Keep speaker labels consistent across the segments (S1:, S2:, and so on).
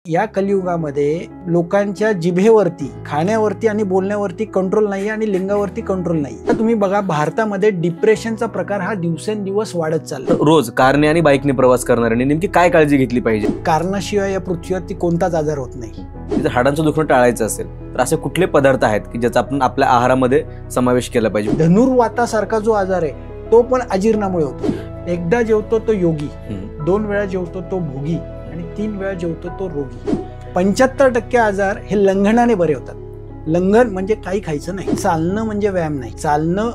S1: या कलियुगामध्ये लोकांच्या जिभेवरती, खाण्यावरती आणि बोलण्यावरती कंट्रोल नाही आणि लिंगावरती कंट्रोल नाही. तर तुम्ही बघा, भारतामध्ये डिप्रेशनचा प्रकार हा दिवसेंदिवस वाढत चालला.
S2: रोज कारने आणि बाईकने प्रवास करणाऱ्यांनी नेमकी काय काळजी घेतली पाहिजे?
S1: कारणाशिवाय या पृथ्वीवरती कोणताच आजार होत नाही.
S2: जर हाडांचं दुखणं टाळायचं असेल तर असे कुठले पदार्थ आहेत की ज्याचा आपण आपल्या आहारामध्ये समावेश केला पाहिजे?
S1: धनुर्वातासारखा जो आजार आहे तो पण अजीर्णामुळे होतो. एकदा जेवतो तो योगी, 2 वेळा जेवतो तो भोगी आणि 3 वेळा जेवतो तो रोगी. 75% आजार हे लंघनाने बरे होतात. लंघन म्हणजे काही खायचं नाही. चालणं म्हणजे व्यायाम नाही. चालणं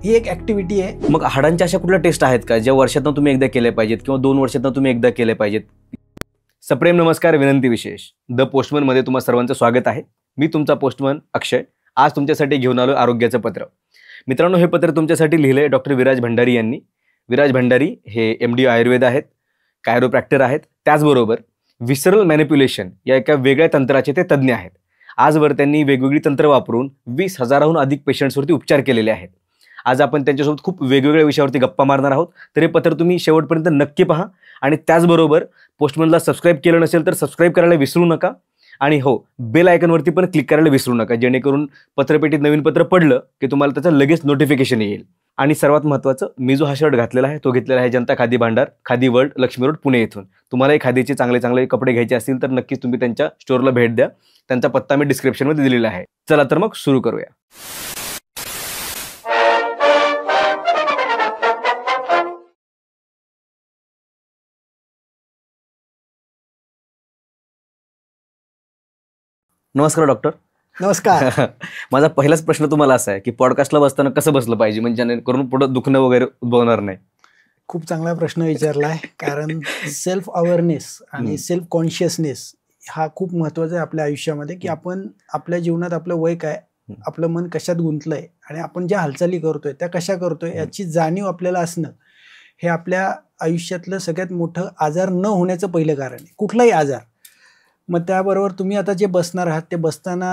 S1: ही एक ऍक्टिव्हिटी आहे.
S2: मग हाडांच्या अशा कुठल्या टेस्ट आहेत का ज्या वर्षातून तुम्ही एकदा केल्या पाहिजेत किंवा 2 वर्षातून तुम्ही एकदा केल्या पाहिजेत? सप्रेम नमस्कार, विनंती विशेष. द पोस्टमन मध्ये तुम्हा सर्वांचं स्वागत आहे. मी तुमचा पोस्टमन अक्षय. आज तुमच्यासाठी घेऊन आलो आरोग्याचं पत्र. मित्रांनो, हे पत्र तुमच्यासाठी लिहिलंय डॉक्टर विराज भंडारी यांनी. विराज भंडारी हे MD आयुर्वेद आहेत, कायरोप्रॅक्टर आहेत, त्याचबरोबर विसरल मॅनिप्युलेशन या एका वेगळ्या तंत्राचे ते तज्ज्ञ आहेत. आजवर त्यांनी वेगवेगळी तंत्र वापरून 20,000हून अधिक पेशंट्सवरती उपचार केलेले आहेत. आज आपण त्यांच्यासोबत खूप वेगवेगळ्या विषयावरती गप्पा मारणार आहोत. तर हे पत्र तुम्ही शेवटपर्यंत नक्की पहा आणि त्याचबरोबर पोस्टमनला सबस्क्राईब केलं नसेल तर सबस्क्राईब करायला विसरू नका. आणि हो, बेल आयकॉनवरती पण क्लिक करायला विसरू नका, जेणेकरून पत्रपेटीत नवीन पत्र पडलं की तुम्हाला त्याचं लगेच नोटिफिकेशन येईल. आणि सर्वात महत्त्वाचं, मी जो हा शर्ट घातलेला आहे तो घेतलेला आहे जनता खादी भांडार, खादी वर्ल्ड, लक्ष्मी रोड, पुणे येथून. तुम्हालाही खादीचे चांगले चांगले कपडे घ्यायचे असतील तर नक्कीच तुम्ही त्यांच्या स्टोअरला भेट द्या. त्यांचा पत्ता मी डिस्क्रिप्शनमध्ये दिलेला आहे. चला तर मग सुरू करूया. नमस्कार डॉक्टर.
S1: नमस्कार.
S2: माझा पहिलाच प्रश्न तुम्हाला असा आहे की पॉडकास्टला बसताना कसं बसलं पाहिजे, म्हणजे जेणेकरून पुढे दुखणं वगैरे उद्भवणार नाही?
S1: खूप चांगला प्रश्न विचारलाय. कारण सेल्फ अवेअरनेस आणि सेल्फ कॉन्शियसनेस हा खूप महत्वाचा आहे आपल्या आयुष्यामध्ये. की आपण आपल्या जीवनात आपलं वय काय, आपलं मन कशात गुंतलंय आणि आपण ज्या हालचाली करतोय त्या कशा करतोय याची जाणीव आपल्याला असणं हे आपल्या आयुष्यातलं सगळ्यात मोठं आजार न होण्याचं पहिलं कारण आहे. कुठलाही आजार. मग त्याबरोबर तुम्ही आता जे बसणार आहात ते बसताना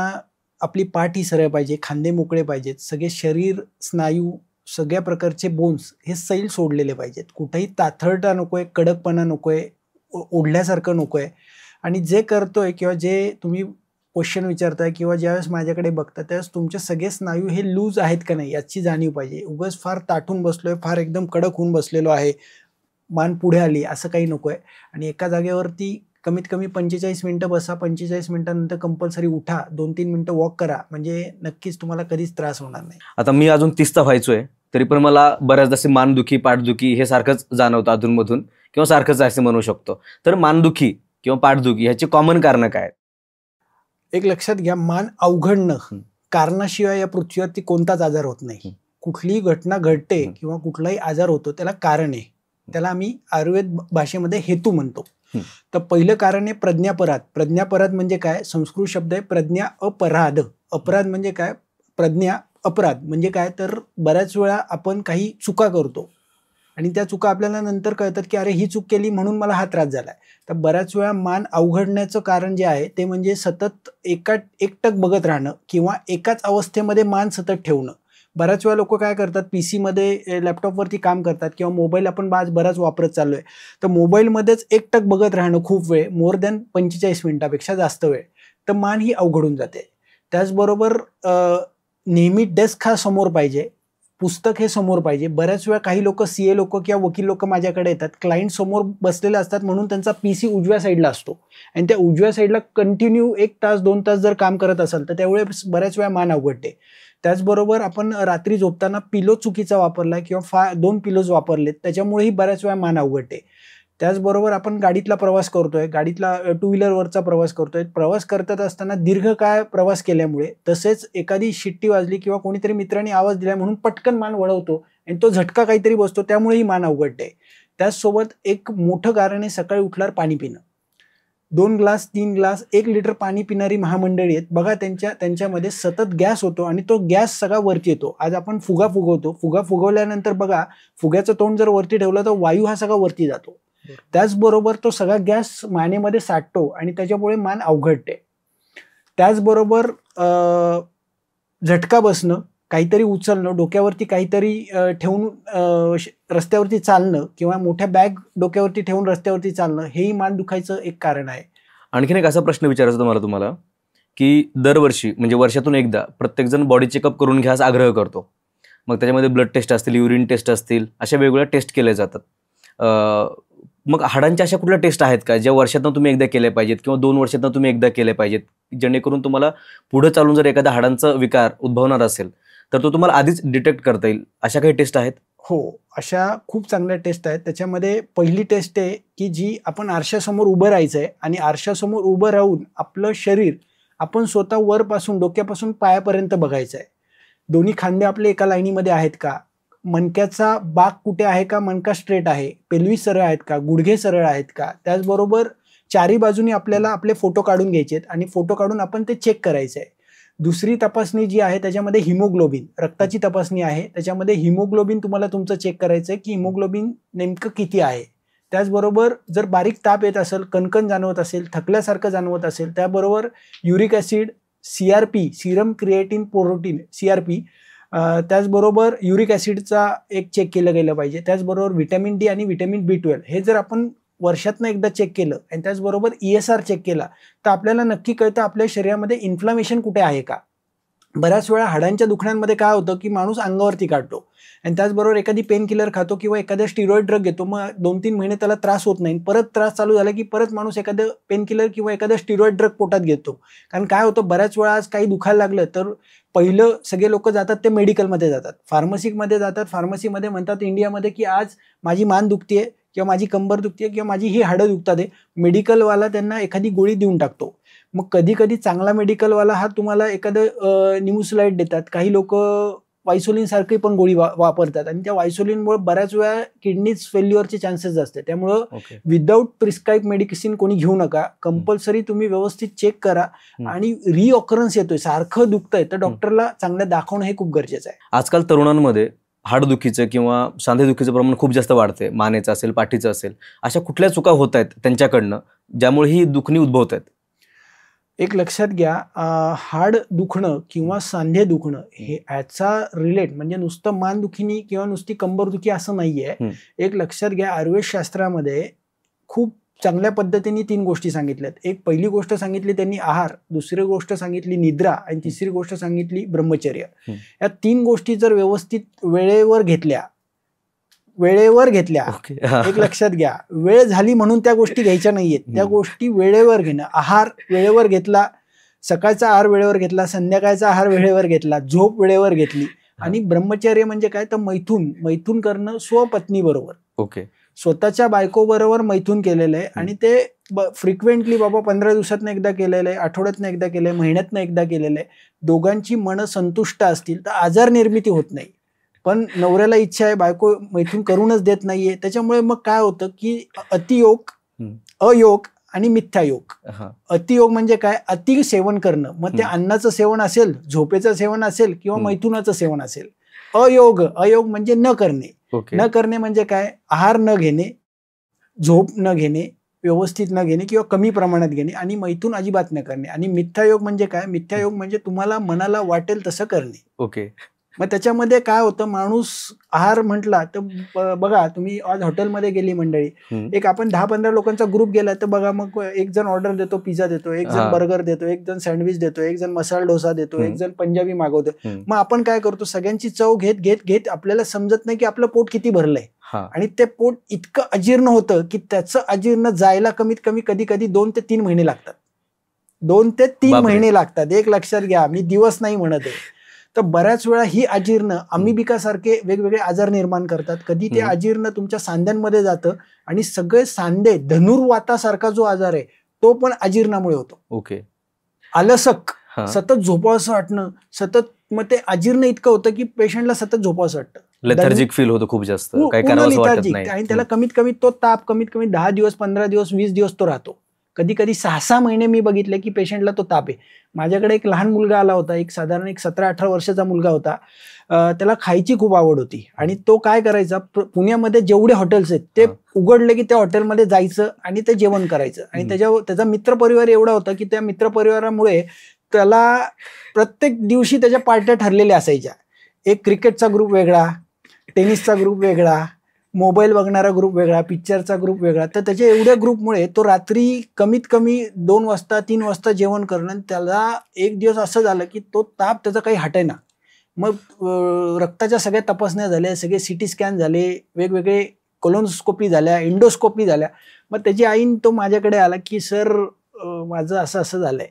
S1: आपली पाठ ही सरळ पाहिजे, खांदे मोकळे पाहिजेत, सगळे शरीर, स्नायू, सगळ्या प्रकारचे बोन्स हे सैल सोडलेले पाहिजेत. कुठेही ताथरटा नकोय, कडकपणा नकोय, ओढल्यासारखं नकोय. आणि जे करतोय किंवा जे तुम्ही क्वेश्चन विचारताय किंवा ज्यावेळेस माझ्याकडे बघता त्यावेळेस तुमचे सगळे स्नायू हे लूज आहेत का नाही याची जाणीव पाहिजे. उगाच फार ताठून बसलोय, फार एकदम कडक होऊन बसलेलो आहे, मान पुढे आली, असं काही नकोय. आणि एका जागेवरती कमीत कमी 45 मिनिटं बसा. 45 मिनिटांनंतर कंपल्सरी उठा, 2-3 मिनिटं वॉक करा, म्हणजे नक्कीच तुम्हाला कधीच त्रास होणार नाही.
S2: आता मी अजून 30चा व्हायचोय तरी पण मला बऱ्याचदा असे मानदुखी, पाठदुखी हे सारखंच जाणवतं अधूनमधून, किंवा सारखंच आहे असं म्हणू शकतो. तर मानदुखी किंवा पाठदुखी ह्याची कॉमन कारणं काय आहेत?
S1: एक लक्षात घ्या, मान अवघडणं कारणाशिवाय या पृथ्वीवरती कोणताच आजार होत नाही. कुठलीही घटना घडते किंवा कुठलाही आजार होतो त्याला कारण आहे. त्याला आम्ही आयुर्वेद भाषेमध्ये हेतू म्हणतो. तर पहिलं कारण आहे प्रज्ञापराध. प्रज्ञापराध म्हणजे काय? संस्कृत शब्द आहे प्रज्ञा अपराध. अपराध म्हणजे काय? प्रज्ञा अपराध म्हणजे काय? तर बऱ्याच वेळा आपण काही चुका करतो आणि त्या चुका आपल्याला नंतर कळतात की अरे ही चूक केली म्हणून मला हा त्रास झालाय. तर बऱ्याच वेळा मान अवघडण्याचं कारण जे आहे ते म्हणजे सतत एकटक बघत राहणं किंवा एकाच अवस्थेमध्ये मान सतत ठेवणं. बऱ्याच वेळा लोक काय करतात, PC-मध्ये, लॅपटॉपवरती काम करतात किंवा मोबाईल आपण बराच वापरत चाललोय, तर मोबाईलमध्येच एकटक बघत राहणं खूप वेळ, मोर दॅन 45 मिनिटापेक्षा जास्त वेळ, तर मान ही अवघडून जाते. त्याचबरोबर नेहमी डेस्क हा समोर पाहिजे, पुस्तक हे समोर पाहिजे. बऱ्याच वेळा काही लोक CA लोक किंवा वकील लोक माझ्याकडे येतात, क्लायंट समोर बसलेले असतात म्हणून त्यांचा PC उजव्या साईडला असतो आणि त्या उजव्या साईडला कंटिन्यू 1 तास 2 तास जर काम करत असाल तर त्यावेळेस बऱ्याच वेळा मान अवघडते. त्याचबरोबर आपण रात्री झोपताना पिलो चुकीचा वापरला किंवा 2 पिलोज वापरलेत, त्याच्यामुळेही बऱ्याच वेळा मान अवघडते. त्याचबरोबर आपण गाडीतला प्रवास करतोय, गाडीतला 2 व्हीलरवरचा प्रवास करतोय, प्रवास करत असताना दीर्घकाळ प्रवास केल्यामुळे, तसेच एखादी शिट्टी वाजली किंवा कोणीतरी मित्रांनी आवाज दिला म्हणून पटकन मान वळवतो आणि तो झटका काहीतरी बसतो, त्यामुळेही मान अवघडते. त्याचसोबत एक मोठं कारण आहे सकाळी उठल्यावर पाणी पिणं. 2 ग्लास 3 ग्लास 1 लिटर पाणी पिणारी महामंडळी आहेत बघा, त्यांच्यामध्ये सतत गॅस होतो आणि तो गॅस सगळा वरती येतो. आज आपण फुगा फुगवतो, फुगा फुगवल्यानंतर बघा फुग्याचं तोंड जर वरती ठेवलं तर वायू हा सगळा वरती जातो. त्याचबरोबर तो सगळा गॅस मानेमध्ये साठतो आणि त्याच्यामुळे मान अवघडते. त्याचबरोबर झटका बसणं, काहीतरी उचलणं, डोक्यावरती काहीतरी ठेवून रस्त्यावरती चालणं किंवा मोठ्या बॅग डोक्यावरती ठेवून रस्त्यावरती चालणं, हेही मान दुखायचं एक कारण आहे.
S2: आणखीन एक असा प्रश्न विचारायचा तुम्हाला की दरवर्षी म्हणजे वर्षातून एकदा प्रत्येकजण बॉडी चेकअप करून घ्या असा आग्रह करतो. मग त्याच्यामध्ये ब्लड टेस्ट असतील, युरिन टेस्ट असतील, अशा वेगवेगळ्या टेस्ट केल्या जातात. मग हाडांच्या अशा कुठल्या टेस्ट आहेत का ज्या वर्षातून तुम्ही एकदा केल्या पाहिजेत किंवा 2 वर्षातून तुम्ही एकदा केल्या पाहिजेत, जेणेकरून तुम्हाला पुढे चालून जर एखादा हाडांचा विकार उद्भवणार असेल तर तो तुम्हाला आधीच डिटेक्ट करता येईल, अशा काही टेस्ट आहेत?
S1: हो, अशा खूप चांगल्या टेस्ट आहेत. त्याच्यामध्ये पहिली टेस्ट आहे की जी आपण आरशासमोर उभं राहायचं आहे आणि आरशासमोर उभं राहून आपलं शरीर आपण स्वतः वरपासून डोक्यापासून पायापर्यंत बघायचं आहे. दोन्ही खांदे आपले एका लाईनीमध्ये आहेत का, मणक्याचा बाक कुठे आहे का, मणका स्ट्रेट आहे, पेल्विस सरळ आहेत का, गुडघे सरळ आहेत का. त्याचबरोबर चारी बाजूनी आपल्याला आपले फोटो काढून घ्यायचे आहेत आणि फोटो काढून आपण ते चेक करायचं आहे. दुसरी तपासणी जी आहे त्याच्यामध्ये हिमोग्लोबिन, रक्ताची तपासणी आहे. त्याच्यामध्ये हिमोग्लोबिन तुम्हाला तुमचं चेक करायचं आहे की हिमोग्लोबिन नेमकं किती आहे. त्याचबरोबर जर बारीक ताप येत असेल, कणकण जाणवत असेल, थकल्यासारखं जाणवत असेल, त्याबरोबर uric acid, CRP, Serum creatine protein CRP, त्याचबरोबर युरिक ॲसिडचा एक चेक केलं गेलं पाहिजे. त्याचबरोबर व्हिटॅमिन D आणि व्हिटॅमिन B12 हे जर आपण वर्षातनं एकदा चेक केलं आणि त्याचबरोबर ESR चेक केला तर आपल्याला नक्की कळतं आपल्या शरीरामध्ये इन्फ्लामेशन कुठे आहे का. बऱ्याच वेळा हाडांच्या दुखण्यांमध्ये काय होतं की माणूस अंगावरती काढतो आणि त्याचबरोबर एखादी पेन किलर खातो किंवा एखादा स्टिरॉइड ड्रग घेतो, मग 2-3 महिने त्याला त्रास होत नाही, परत त्रास चालू झाला की परत माणूस एखादं पेन किलर किंवा एखादा स्टिरॉइड ड्रग पोटात घेतो. कारण काय होतं, बऱ्याच वेळा आज काही दुखायला लागलं तर पहिलं सगळे लोक जातात ते मेडिकलमध्ये जातात, फार्मसीमध्ये जातात. फार्मसीमध्ये म्हणतात इंडियामध्ये की आज माझी मान दुखतीये किंवा माझी कंबर दुखतीये किंवा माझी ही हाडं दुखतात आहे. मेडिकलवाला त्यांना एखादी गोळी देऊन टाकतो. मग कधी कधी चांगला मेडिकलवाला हा तुम्हाला एखादं न्यूझलाइट देतात. काही लोक वायसोलिन सारखी पण गोळी वापरतात आणि त्या वायसोलिनमुळे बऱ्याच वेळा किडनीज फेल्युअरचे चान्सेस असतात. त्यामुळं विदाऊट प्रिस्क्राईब मेडिसिन कोणी घेऊ नका. कंपल्सरी तुम्ही व्यवस्थित चेक करा आणि रिऑकरन्स येतोय, सारखं दुखतंय तर डॉक्टरला चांगलं दाखवणं हे खूप गरजेचं आहे.
S2: आजकाल तरुणांमध्ये हाडदुखीचं किंवा सांधेदुखीचं प्रमाण खूप जास्त वाढतंय, मानेचं असेल, पाठीचं असेल. अशा कुठल्या चुका होत आहेत त्यांच्याकडनं ज्यामुळे ही दुखणी उद्भवत आहेत?
S1: एक लक्षात घ्या, हाड दुखणं किंवा सांधे दुखणं हे ह्याचा रिलेट म्हणजे नुसतं मान दुखीनी किंवा नुसती कंबर दुखी असं नाहीये. एक लक्षात घ्या, आयुर्वेद शास्त्रामध्ये खूप चांगल्या पद्धतीने 3 गोष्टी सांगितल्यात. एक पहिली गोष्ट सांगितली त्यांनी आहार, दुसरी गोष्ट सांगितली निद्रा आणि तिसरी गोष्ट सांगितली ब्रह्मचर्य. या 3 गोष्टी जर व्यवस्थित वेळेवर घेतल्या, एक लक्षात घ्या, वेळ झाली म्हणून त्या गोष्टी घ्यायच्या नाहीयेत. त्या गोष्टी वेळेवर घेणं. आहार वेळेवर घेतला, सकाळचा आहार वेळेवर घेतला, संध्याकाळचा आहार वेळेवर घेतला, झोप वेळेवर घेतली. आणि ब्रह्मचर्य म्हणजे काय तर मैथून करणं स्वपत्नी बरोबर. स्वतःच्या बायको बरोबर मैथून केलेलं आहे आणि ते फ्रिक्वेंटली बाबा 15 दिवसातनं एकदा केलेलं आहे, आठवड्यातनं एकदा केलंय, महिन्यातनं एकदा केलेलं आहे. दोघांची मन संतुष्ट असतील तर आजार निर्मिती होत नाही. पण नवऱ्याला इच्छा आहे, बायको मैथून करूनच देत नाहीये. त्याच्यामुळे मग काय होतं की अतियोग, अयोग आणि मिथ्यायोग. अतियोग म्हणजे काय, अति सेवन करणं, मग ते अन्नाचं सेवन असेल, झोपेचं सेवन असेल किंवा मैथुनाचं सेवन असेल. अयोग म्हणजे न करणे. न करणे म्हणजे काय, आहार न घेणे, झोप न घेणे, व्यवस्थित न घेणे किंवा कमी प्रमाणात घेणे आणि मैथून अजिबात न करणे. आणि मिथ्यायोग म्हणजे काय, मिथ्यायोग म्हणजे तुम्हाला मनाला वाटेल तसं करणे. मग त्याच्यामध्ये काय होतं, माणूस आहार म्हटला तर बघा, तुम्ही आज हॉटेलमध्ये गेली मंडळी, एक आपण 10-15 लोकांचा ग्रुप गेला तर बघा, मग एक जण ऑर्डर देतो, पिझ्झा देतो, एक जण बर्गर देतो, एक जण सँडविच देतो, एक जण मसाला डोसा देतो, एक जण पंजाबी मागवतो. मग आपण काय करतो, सगळ्यांची चव घेत आपल्याला समजत नाही की आपलं पोट किती भरलंय आणि ते पोट इतकं अजीर्ण होतं की त्याचं अजीर्ण जायला कमीत कमी कधी 2 ते 3 महिने लागतात. 2 ते 3 महिने लागतात. एक लक्षात घ्या, मी दिवस नाही म्हणत आहे. तर बऱ्याच वेळा ही अजीर्ण अमिबिकासारखे वेगवेगळे आजार निर्माण करतात. कधी ते अजीर्ण तुमच्या सांध्यांमध्ये जातं आणि सगळे सांधे, धनुर्वातासारखा जो आजार आहे तो पण अजीर्णामुळे होतो. आलसक, सतत झोपावंसं वाटणं, सतत, मग ते अजीर्ण इतकं होतं की पेशंटला सतत झोपावंसं वाटतं,
S2: लेथार्जिक फील होतो खूप जास्त,
S1: आणि त्याला कमीत कमी तो ताप कमीत कमी 10 दिवस, 15 दिवस, 20 दिवस तो राहतो. कधी 6-6 महिने मी बघितले की पेशंटला तो ताप आहे. माझ्याकडे एक लहान मुलगा आला होता, एक साधारण 17-18 वर्षाचा मुलगा होता. त्याला खायची खूप आवड होती आणि तो काय करायचा, पुण्यामध्ये जेवढे हॉटेल्स आहेत ते उघडले की त्या हॉटेलमध्ये जायचं आणि ते जेवण करायचं. आणि त्याचा मित्रपरिवार एवढा होता की त्या मित्रपरिवारामुळे त्याला प्रत्येक दिवशी त्याच्या पार्ट्या ठरलेल्या असायच्या. एक क्रिकेटचा ग्रुप वेगळा, टेनिसचा ग्रुप वेगळा, मोबाईल बघणारा ग्रुप वेगळा, पिक्चरचा ग्रुप वेगळा. तर त्याच्या एवढ्या ग्रुपमुळे तो रात्री कमीत कमी 2 वाजता 3 वाजता जेवण करणं. आणि त्याला एक दिवस असं झालं की तो ताप त्याचा काही हटेना. मग रक्ताच्या सगळ्या तपासण्या झाल्या, सगळे सिटी स्कॅन झाले, वेगवेगळे कोलोनोस्कोपी झाल्या, इंडोस्कोपी झाल्या. मग त्याची आईन तो माझ्याकडे आला की सर माझं असं असं झालंय.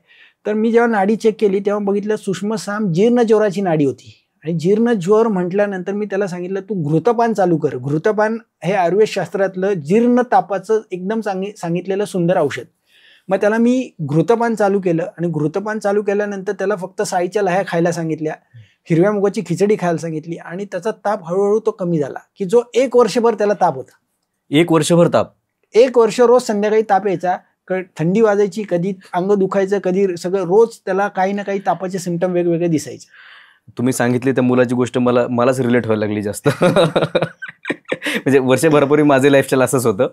S1: तर मी जेव्हा नाडी चेक केली तेव्हा बघितलं सूक्ष्मसाम जीर्णज्वराची नाडी होती. आणि जीर्णज्वर म्हटल्यानंतर मी त्याला सांगितलं तू घृतपान चालू कर. घृतपान हे आयुर्वेद शास्त्रातलं जीर्ण तापाचं एकदम सांगितलेलं सुंदर औषध. मग त्याला मी घृतपान चालू केलं आणि घृतपान चालू केल्यानंतर त्याला फक्त साईच्या लह्या खायला सांगितल्या, हिरव्या मुगाची खिचडी खायला सांगितली आणि त्याचा ताप हळूहळू तो कमी झाला की जो 1 वर्षभर त्याला ताप होता.
S2: 1 वर्षभर ताप?
S1: 1 वर्ष रोज संध्याकाळी ताप यायचा, थंडी वाजायची, कधी अंग दुखायचं, कधी सगळं, रोज त्याला काही ना काही तापाचे सिम्पटम वेगवेगळे दिसायचे.
S2: तुम्ही सांगितली त्या मुलाची गोष्ट मलाच रिलेट व्हायला लागली जास्त. म्हणजे वर्षभरापूर्वी माझे लाईफस्टाईल असंच होतं.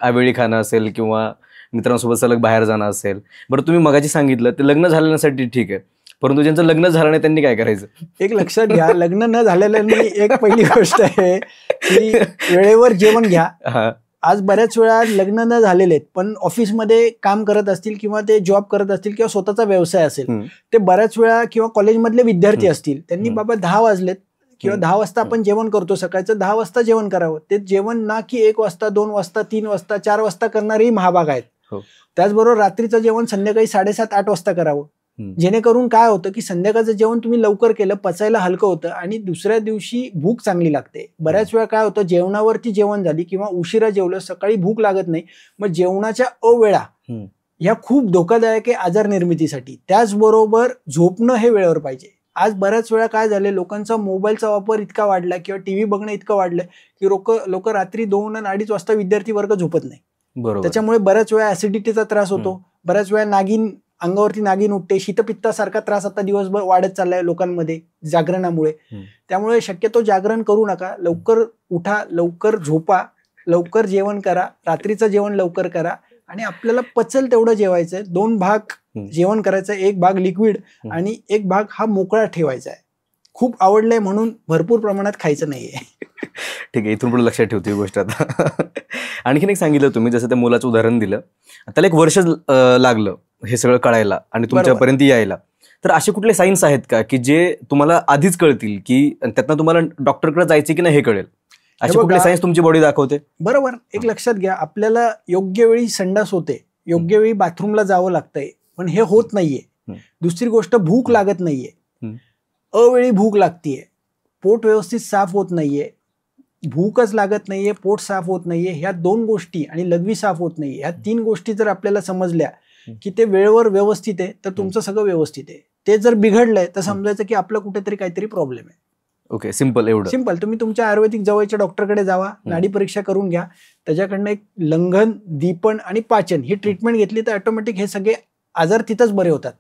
S2: आवेळी खाणं असेल किंवा मित्रांसोबत सलग बाहेर जाणं असेल. बरं तुम्ही मगाशी सांगितलं ते लग्न झाल्यासाठी ठीक आहे, परंतु ज्यांचं लग्न झालं नाही त्यांनी काय करायचं?
S1: एक लक्षात घ्या, लग्न न झालेल्यांनी एक पहिली गोष्ट आहे की वेळेवर जेवण घ्या. आज बऱ्याच वेळा लग्न न झालेले आहेत पण ऑफिसमध्ये काम करत असतील किंवा ते जॉब करत असतील किंवा स्वतःचा व्यवसाय असेल, ते बऱ्याच वेळा किंवा कॉलेजमधले विद्यार्थी असतील, त्यांनी बाबा 10 वाजलेत किंवा 10 वाजता आपण जेवण करतो सकाळचं, 10 वाजता जेवण करावं. ते जेवण ना की 1 वाजता 2 वाजता 3 वाजता 4 वाजता करणारेही महाभाग आहेत. त्याचबरोबर रात्रीचं जेवण संध्याकाळी 7:30-8 वाजता करावं. जेणेकरून काय होतं की संध्याकाळचं जेवण तुम्ही लवकर केलं, पचायला हलकं होतं आणि दुसऱ्या दिवशी भूक चांगली लागते. बऱ्याच वेळा काय होतं, जेवणावरती जेवण झाली किंवा उशिरा जेवलं, सकाळी भूक लागत नाही, मग जेवणाच्या अवेळा ह्या खूप धोकादायक आहे आजार निर्मितीसाठी. त्याचबरोबर झोपणं हे वेळेवर पाहिजे. आज बऱ्याच वेळा काय झाले, लोकांचा मोबाईलचा वापर इतका वाढला किंवा टीव्ही बघणं इतकं वाढलं की लोक रात्री 2 आणि 2:30 वाजता विद्यार्थी वर्ग झोपत नाही. त्याच्यामुळे बऱ्याच वेळा ऍसिडिटीचा त्रास होतो, बऱ्याच वेळा अंगावरती नागिन उठते, शीतपित्तासारखा त्रास आता दिवसभर वाढत चाललाय लोकांमध्ये जागरणामुळे. त्यामुळे शक्यतो जागरण करू नका, लवकर उठा, लवकर झोपा, लवकर जेवण करा, रात्रीचं जेवण लवकर करा आणि आपल्याला पचल तेवढं जेवायचंय. 2 भाग जेवण करायचं, 1 भाग लिक्विड आणि 1 भाग हा मोकळा ठेवायचा आहे. खूप आवडलंय म्हणून भरपूर प्रमाणात खायचं नाहीये.
S2: ठीक आहे, इथून पुढे लक्षात ठेवतो ही गोष्ट. आता आणखीन एक सांगितलं तुम्ही, जसं त्या मुलाचं उदाहरण दिलं, त्याला 1 वर्ष लागलं हे सगळं कळायला आणि तुमच्यापर्यंत यायला. तर असे कुठले सायन्स आहेत का की जे तुम्हाला आधीच कळतील की त्यातनं तुम्हाला डॉक्टरकडे जायचे की नाही हे कळेल? असे कुठले सायन्स तुमची बॉडी दाखवते?
S1: बरोबर. एक लक्षात घ्या, आपल्याला योग्य वेळी संडास होते, योग्य वेळी बाथरूमला जावं लागतंय, पण हे होत नाहीये. दुसरी गोष्ट, भूक लागत नाहीये, अवेळी भूक लागतीये, पोट व्यवस्थित साफ होत नाहीये, भूकच लागत नाहीये, पोट साफ होत नाहीये, ह्या 2 गोष्टी आणि लघवी साफ होत नाहीये, ह्या 3 गोष्टी जर आपल्याला समजल्या की ते वेळेवर व्यवस्थित आहे तर तुमचं सगळं व्यवस्थित आहे. ते जर बिघडलंय तर समजायचं की आपलं कुठेतरी काहीतरी प्रॉब्लेम आहे.
S2: ओके, सिंपल, एवढं
S1: सिंपल. तुम्ही तुमच्या आयुर्वेदिक जवळच्या डॉक्टरकडे जावा, नाडी परीक्षा करून घ्या, त्याच्याकडनं एक लंघन, दीपण आणि पाचन ही ट्रीटमेंट घेतली तर ऑटोमॅटिक हे सगळे आजार तिथंच बरे होतात.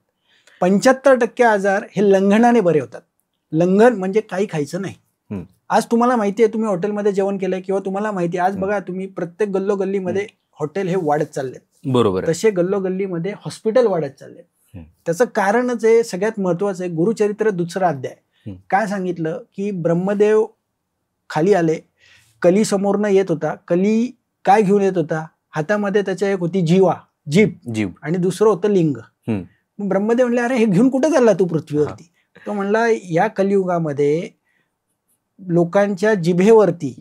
S1: 75% आजार हे लंघनाने बरे होतात. लंघन म्हणजे काही खायचं नाही. आज तुम्हाला माहिती आहे, तुम्ही हॉटेलमध्ये जेवण केलंय किंवा तुम्हाला माहिती आहे, आज बघा तुम्ही प्रत्येक गल्लोगल्लीमध्ये हॉटेल हे वाढत चाललेत.
S2: बरोबर.
S1: तसे गल्लोगल्लीमध्ये हॉस्पिटल वाढत चाललेत. त्याचं कारणच आहे, सगळ्यात महत्वाचं आहे, गुरुचरित्र 2रा अध्याय. काय सांगितलं की ब्रह्मदेव खाली आले, कली समोरनं येत होता. कली काय घेऊन येत होता? हातामध्ये त्याच्या एक होती जीभ आणि दुसरं होतं लिंग. ब्रह्मदेव म्हणले, अरे हे घेऊन कुठे चालला तू पृथ्वीवरती? तो म्हणला, या कलियुगामध्ये लोकांच्या जिभेवरती,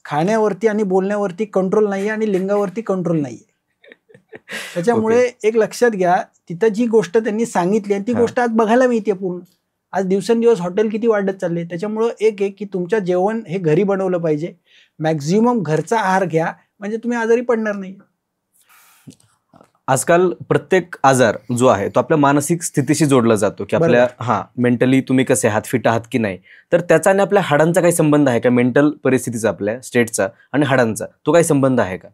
S1: खाण्यावरती आणि बोलण्यावरती कंट्रोल नाहीये आणि लिंगावरती कंट्रोल नाहीये. त्याच्यामुळे एक लक्षात घ्या, तिथं जी गोष्ट त्यांनी सांगितली आणि ती गोष्ट आज बघायला मिळते पूर्ण. आज दिवसेंदिवस हॉटेल किती वाढत चालले. त्याच्यामुळं एक आहे की तुमच्या जेवण हे घरी बनवलं पाहिजे, मॅक्झिमम घरचा आहार घ्या, म्हणजे तुम्ही आजारी पडणार नाही.
S2: आजकाल प्रत्येक आजार जो आहे तो आपल्या मानसिक स्थितीशी जोडला जातो की आपल्या मेंटली तुम्ही कसे आहात, फिट आहात की नाही. तर त्याचा आणि आपल्या हाडांचा काही संबंध आहे का? मेंटल परिस्थितीचा, आपल्या स्टेटचा आणि हाडांचा तो काही संबंध आहे का?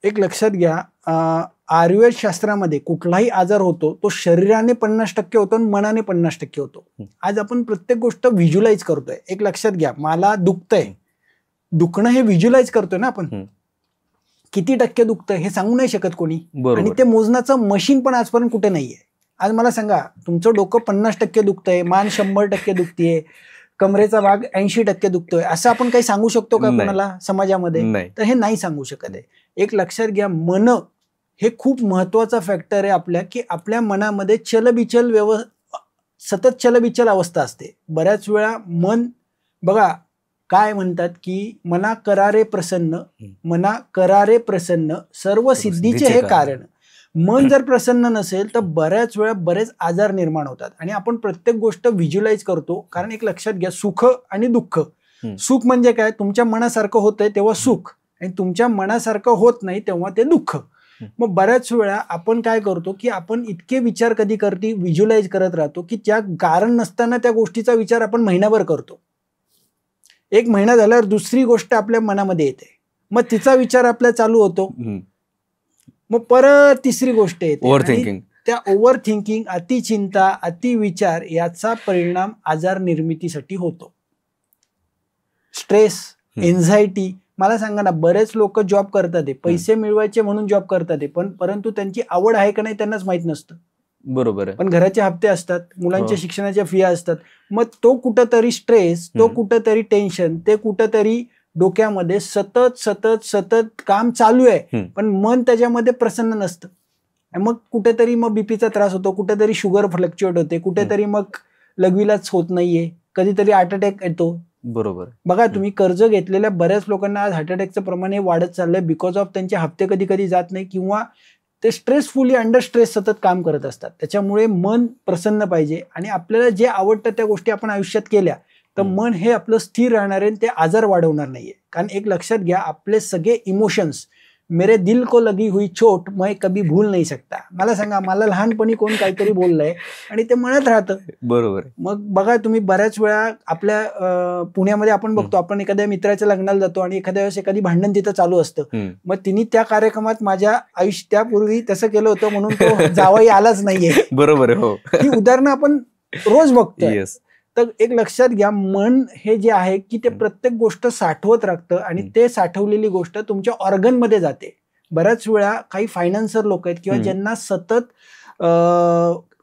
S1: एक लक्षात घ्या, आयुर्वेद शास्त्रामध्ये कुठलाही आजार होतो तो शरीराने 50% होतो आणि मनाने 50% होतो. आज आपण प्रत्येक गोष्ट व्हिज्युअलाइज करतोय. एक लक्षात घ्या, मला दुखतंय, दुखणं हे व्हिज्युअलाइज करतोय ना आपण. किती टक्के दुखतंय हे सांगू नाही शकत कोणी, आणि ते मोजण्याचं मशीन पण आजपर्यंत कुठे नाहीये. आज मला सांगा, तुमचं डोकं 50% दुखतंय, मान 100% दुखतीये, कमरेचा भाग 80% दुखतोय असं आपण काही सांगू शकतो का
S2: नाही.
S1: कोणाला समाजामध्ये?
S2: नाही.
S1: तर हे नाही सांगू शकत आहे. एक लक्षात घ्या, मन हे खूप महत्वाचा फॅक्टर आहे आपल्या, की आपल्या मनामध्ये चलबिचल सतत चलबिचल अवस्था असते. बऱ्याच वेळा मन बघा काय म्हणतात की मना करारे प्रसन्न सर्व सिद्धीचे हे कारण. मन जर प्रसन्न नसेल तर बऱ्याच वेळा बरेच आजार निर्माण होतात आणि आपण प्रत्येक गोष्ट व्हिज्युअलाइज करतो. कारण एक लक्षात घ्या, सुख आणि दुःख. सुख म्हणजे काय, तुमच्या मनासारखं होतंय तेव्हा सुख, आणि तुमच्या मनासारखं होत नाही तेव्हा ते दुःख. मग बऱ्याच वेळा आपण काय करतो की आपण इतके विचार कधी व्हिज्युअलाइज करत राहतो की त्या कारण नसताना त्या गोष्टीचा विचार आपण महिनाभर करतो. 1 महिना झाल्यावर दुसरी गोष्ट आपल्या मनामध्ये येते, मग तिचा विचार आपला चालू होतो, मग परत तिसरी गोष्ट येते.
S2: Over thinking.
S1: त्या ओव्हर थिंकिंग, अतिचिंता, अतिविचार याचा परिणाम आजार निर्मितीसाठी होतो. Stress, anxiety. मला सांगा ना, बरेच लोक जॉब करतात, पैसे मिळवायचे म्हणून जॉब करतात, परंतु त्यांची आवड आहे का नाही त्यांनाच माहित नसतं.
S2: बरोबर आहे.
S1: पण घराचे हप्ते असतात, मुलांच्या शिक्षणाच्या फिया असतात, मग तो कुठंतरी स्ट्रेस, तो कुठंतरी टेन्शन, ते कुठंतरी डोक्यामध्ये सतत सतत सतत काम चालू आहे, पण मन त्याच्यामध्ये प्रसन्न नसतं. मग कुठेतरी मग बीपीचा त्रास होतो, कुठेतरी शुगर फ्लक्च्युएट होते, कुठेतरी मग लघवीलाच होत नाहीये, कधीतरी हार्ट अटॅक येतो.
S2: बरोबर.
S1: बघा तुम्ही, कर्ज घेतलेल्या बऱ्याच लोकांना आज हार्ट अटॅकचं प्रमाण हे वाढत चाललंय, बिकॉज ऑफ त्यांचे हप्ते कधी कधी जात नाही किंवा ते स्ट्रेसफुली अंडर स्ट्रेस सतत काम करत असतात. त्याच्यामुळे मन प्रसन्न पाहिजे आणि आपल्याला जे आवडतं त्या गोष्टी आपण आयुष्यात केल्या तर मन हे आपलं स्थिर राहणार आहे, ते आजार वाढवणार नाहीये. कारण एक लक्षात घ्या, आपले सगळे इमोशन्स, मेरे दिल को लगी हुई चोट मैं कभी भूल नहीं सकता. मला सांगा, मला लहानपणी कोण काहीतरी बोललंय आणि ते म्हणत राहतं.
S2: बरोबर.
S1: मग बघा तुम्ही, बऱ्याच वेळा आपल्या पुण्यामध्ये आपण बघतो, आपण एखाद्या मित्राच्या लग्नाला जातो आणि एखाद्या वेळेस एखादी भांडण तिथं चालू असतं, मग तिने त्या कार्यक्रमात माझ्या आयुष्य त्यापूर्वी तसं केलं होतं म्हणून तो जावई आलाच नाहीये.
S2: बरोबर. हो,
S1: ही उदाहरणं आपण रोज बघतो.
S2: येस.
S1: तर एक लक्षात घ्या, मन हे जे आहे की ते प्रत्येक गोष्ट साठवत राखतं आणि ते साठवलेली गोष्ट तुमच्या ऑर्गनमध्ये जाते. बऱ्याच वेळा काही फायनान्सर लोक आहेत किंवा ज्यांना सतत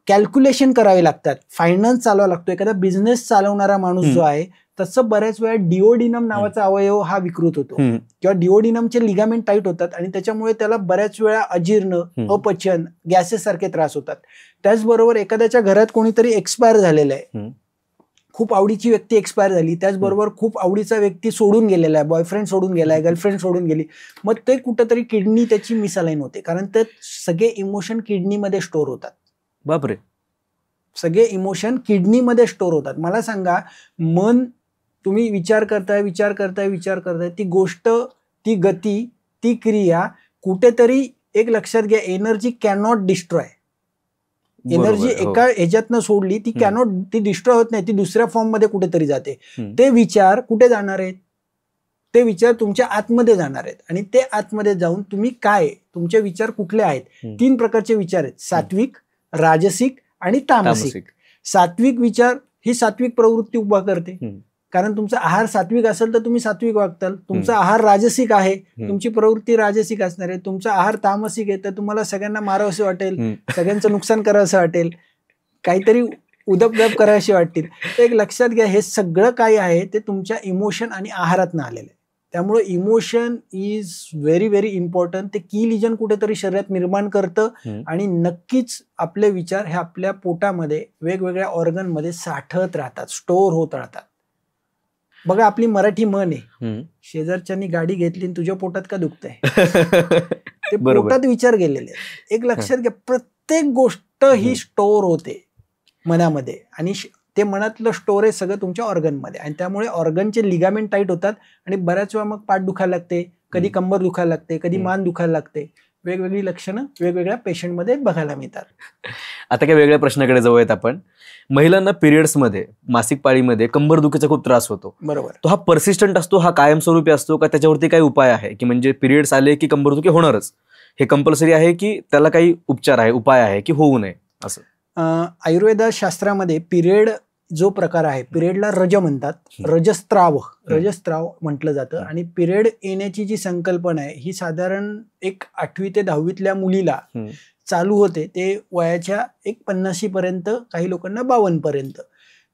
S1: कॅल्क्युलेशन करावे लागतात, फायनान्स चालवावा लागतो, एखादा बिझनेस चालवणारा माणूस जो आहे, तसं बऱ्याच वेळा डिओडिनम नावाचा अवयव हा विकृत होतो किंवा डिओडिनमचे लिगामेंट टाईट होतात आणि त्याच्यामुळे त्याला बऱ्याच वेळा अजीर्ण, अपचन, गॅसेस सारखे त्रास होतात. त्याचबरोबर एखाद्याच्या घरात कोणीतरी एक्सपायर झालेलं आहे, खूप आवडीची व्यक्ती एक्सपायर झाली, त्याचबरोबर खूप आवडीचा व्यक्ती सोडून गेलेला आहे, बॉयफ्रेंड सोडून गेलाय, गर्लफ्रेंड सोडून गेली, मग ते कुठंतरी किडनी त्याची मिसअलाइन होते, कारण ते सगळे इमोशन किडनीमध्ये स्टोअर होतात.
S2: बापरे.
S1: सगळे इमोशन किडनीमध्ये स्टोअर होतात. मला सांगा, मन, तुम्ही विचार करताय, ती गोष्ट, ती गती, ती क्रिया कुठेतरी, एक लक्षात घ्या, एनर्जी कॅनॉट डिस्ट्रॉय. एनर्जी एका ह्याच्यातनं सोडली, ती डिस्ट्रॉय होत नाही, ती दुसऱ्या फॉर्म मध्ये कुठेतरी जाते. ते विचार कुठे जाणार आहेत? ते विचार तुमच्या आतमध्ये जाणार आहेत आणि ते आतमध्ये जाऊन तुम्ही काय, तुमचे विचार कुठले आहेत? 3 प्रकारचे विचार आहेत, सात्विक, राजसिक आणि तामसिक. सात्विक विचार ही सात्विक प्रवृत्ती उभा करते, कारण तुमचा आहार सात्विक असेल तर तुम्ही सात्विक वागताल. तुमचा आहार राजसिक आहे, तुमची प्रवृत्ती राजसिक असणार आहे. तुमचा आहार तामसिक आहे तर तुम्हाला सगळ्यांना मारावंसे वाटेल, सगळ्यांचं नुकसान करावंसं वाटेल, काहीतरी उदपदप करायशी वाटतील. तर एक लक्षात घ्या, हे सगळं काय आहे ते तुमच्या इमोशन आणि आहारातनं आलेलं आहे. त्यामुळे emotion is very very important. ते की लिजन कुठेतरी शरीरात निर्माण करतं आणि नक्कीच आपले विचार हे आपल्या पोटामध्ये वेगवेगळ्या ऑर्गनमध्ये साठत राहतात, स्टोअर होत राहतात. बघा, आपली मराठी म्हण आहे, शेजारच्यांनी गाडी घेतली आणि तुझ्या पोटात का दुखतंय? ते पोटात विचार गेलेले. एक लक्षात घ्या, प्रत्येक गोष्ट ही स्टोअर होते मनामध्ये आणि ते मनातलं स्टोरेज सगळं तुमच्या ऑर्गनमध्ये, आणि त्यामुळे ऑर्गनचे लिगामेंट टाईट होतात आणि बऱ्याच वेळा मग पाठ दुखायला लागते, कधी कंबर दुखायला लागते, कधी मान दुखायला लागते. वेगवेगळी लक्षणं वेगवेगळ्या पेशंटमध्ये बघायला मिळतात.
S2: आता काही वेगळ्या प्रश्नाकडे जाऊयात आपण. महिलांना पिरियड्समध्ये, मासिक पाळीमध्ये कंबरदुखीचा खूप त्रास होतो.
S1: बरोबर.
S2: तो हा परसिस्टंट असतो, हा कायमस्वरूपी असतो का त्याच्यावरती काही उपाय आहे की म्हणजे पिरियड्स आले की कंबरदुखी होणारच, हे कंपल्सरी आहे की त्याला काही उपचार आहे, उपाय आहे की होऊ नये असं?
S1: आयुर्वेद शास्त्रामध्ये पिरियड जो प्रकार आहे, पिरियडला रज म्हणतात, रजस्त्राव म्हटलं जातं. आणि पिरियड येण्याची जी संकल्पना आहे ही साधारण एक 8वी ते 10वीतल्या मुलीला चालू होते, ते वयाच्या 50 पर्यंत, काही लोकांना 52 पर्यंत.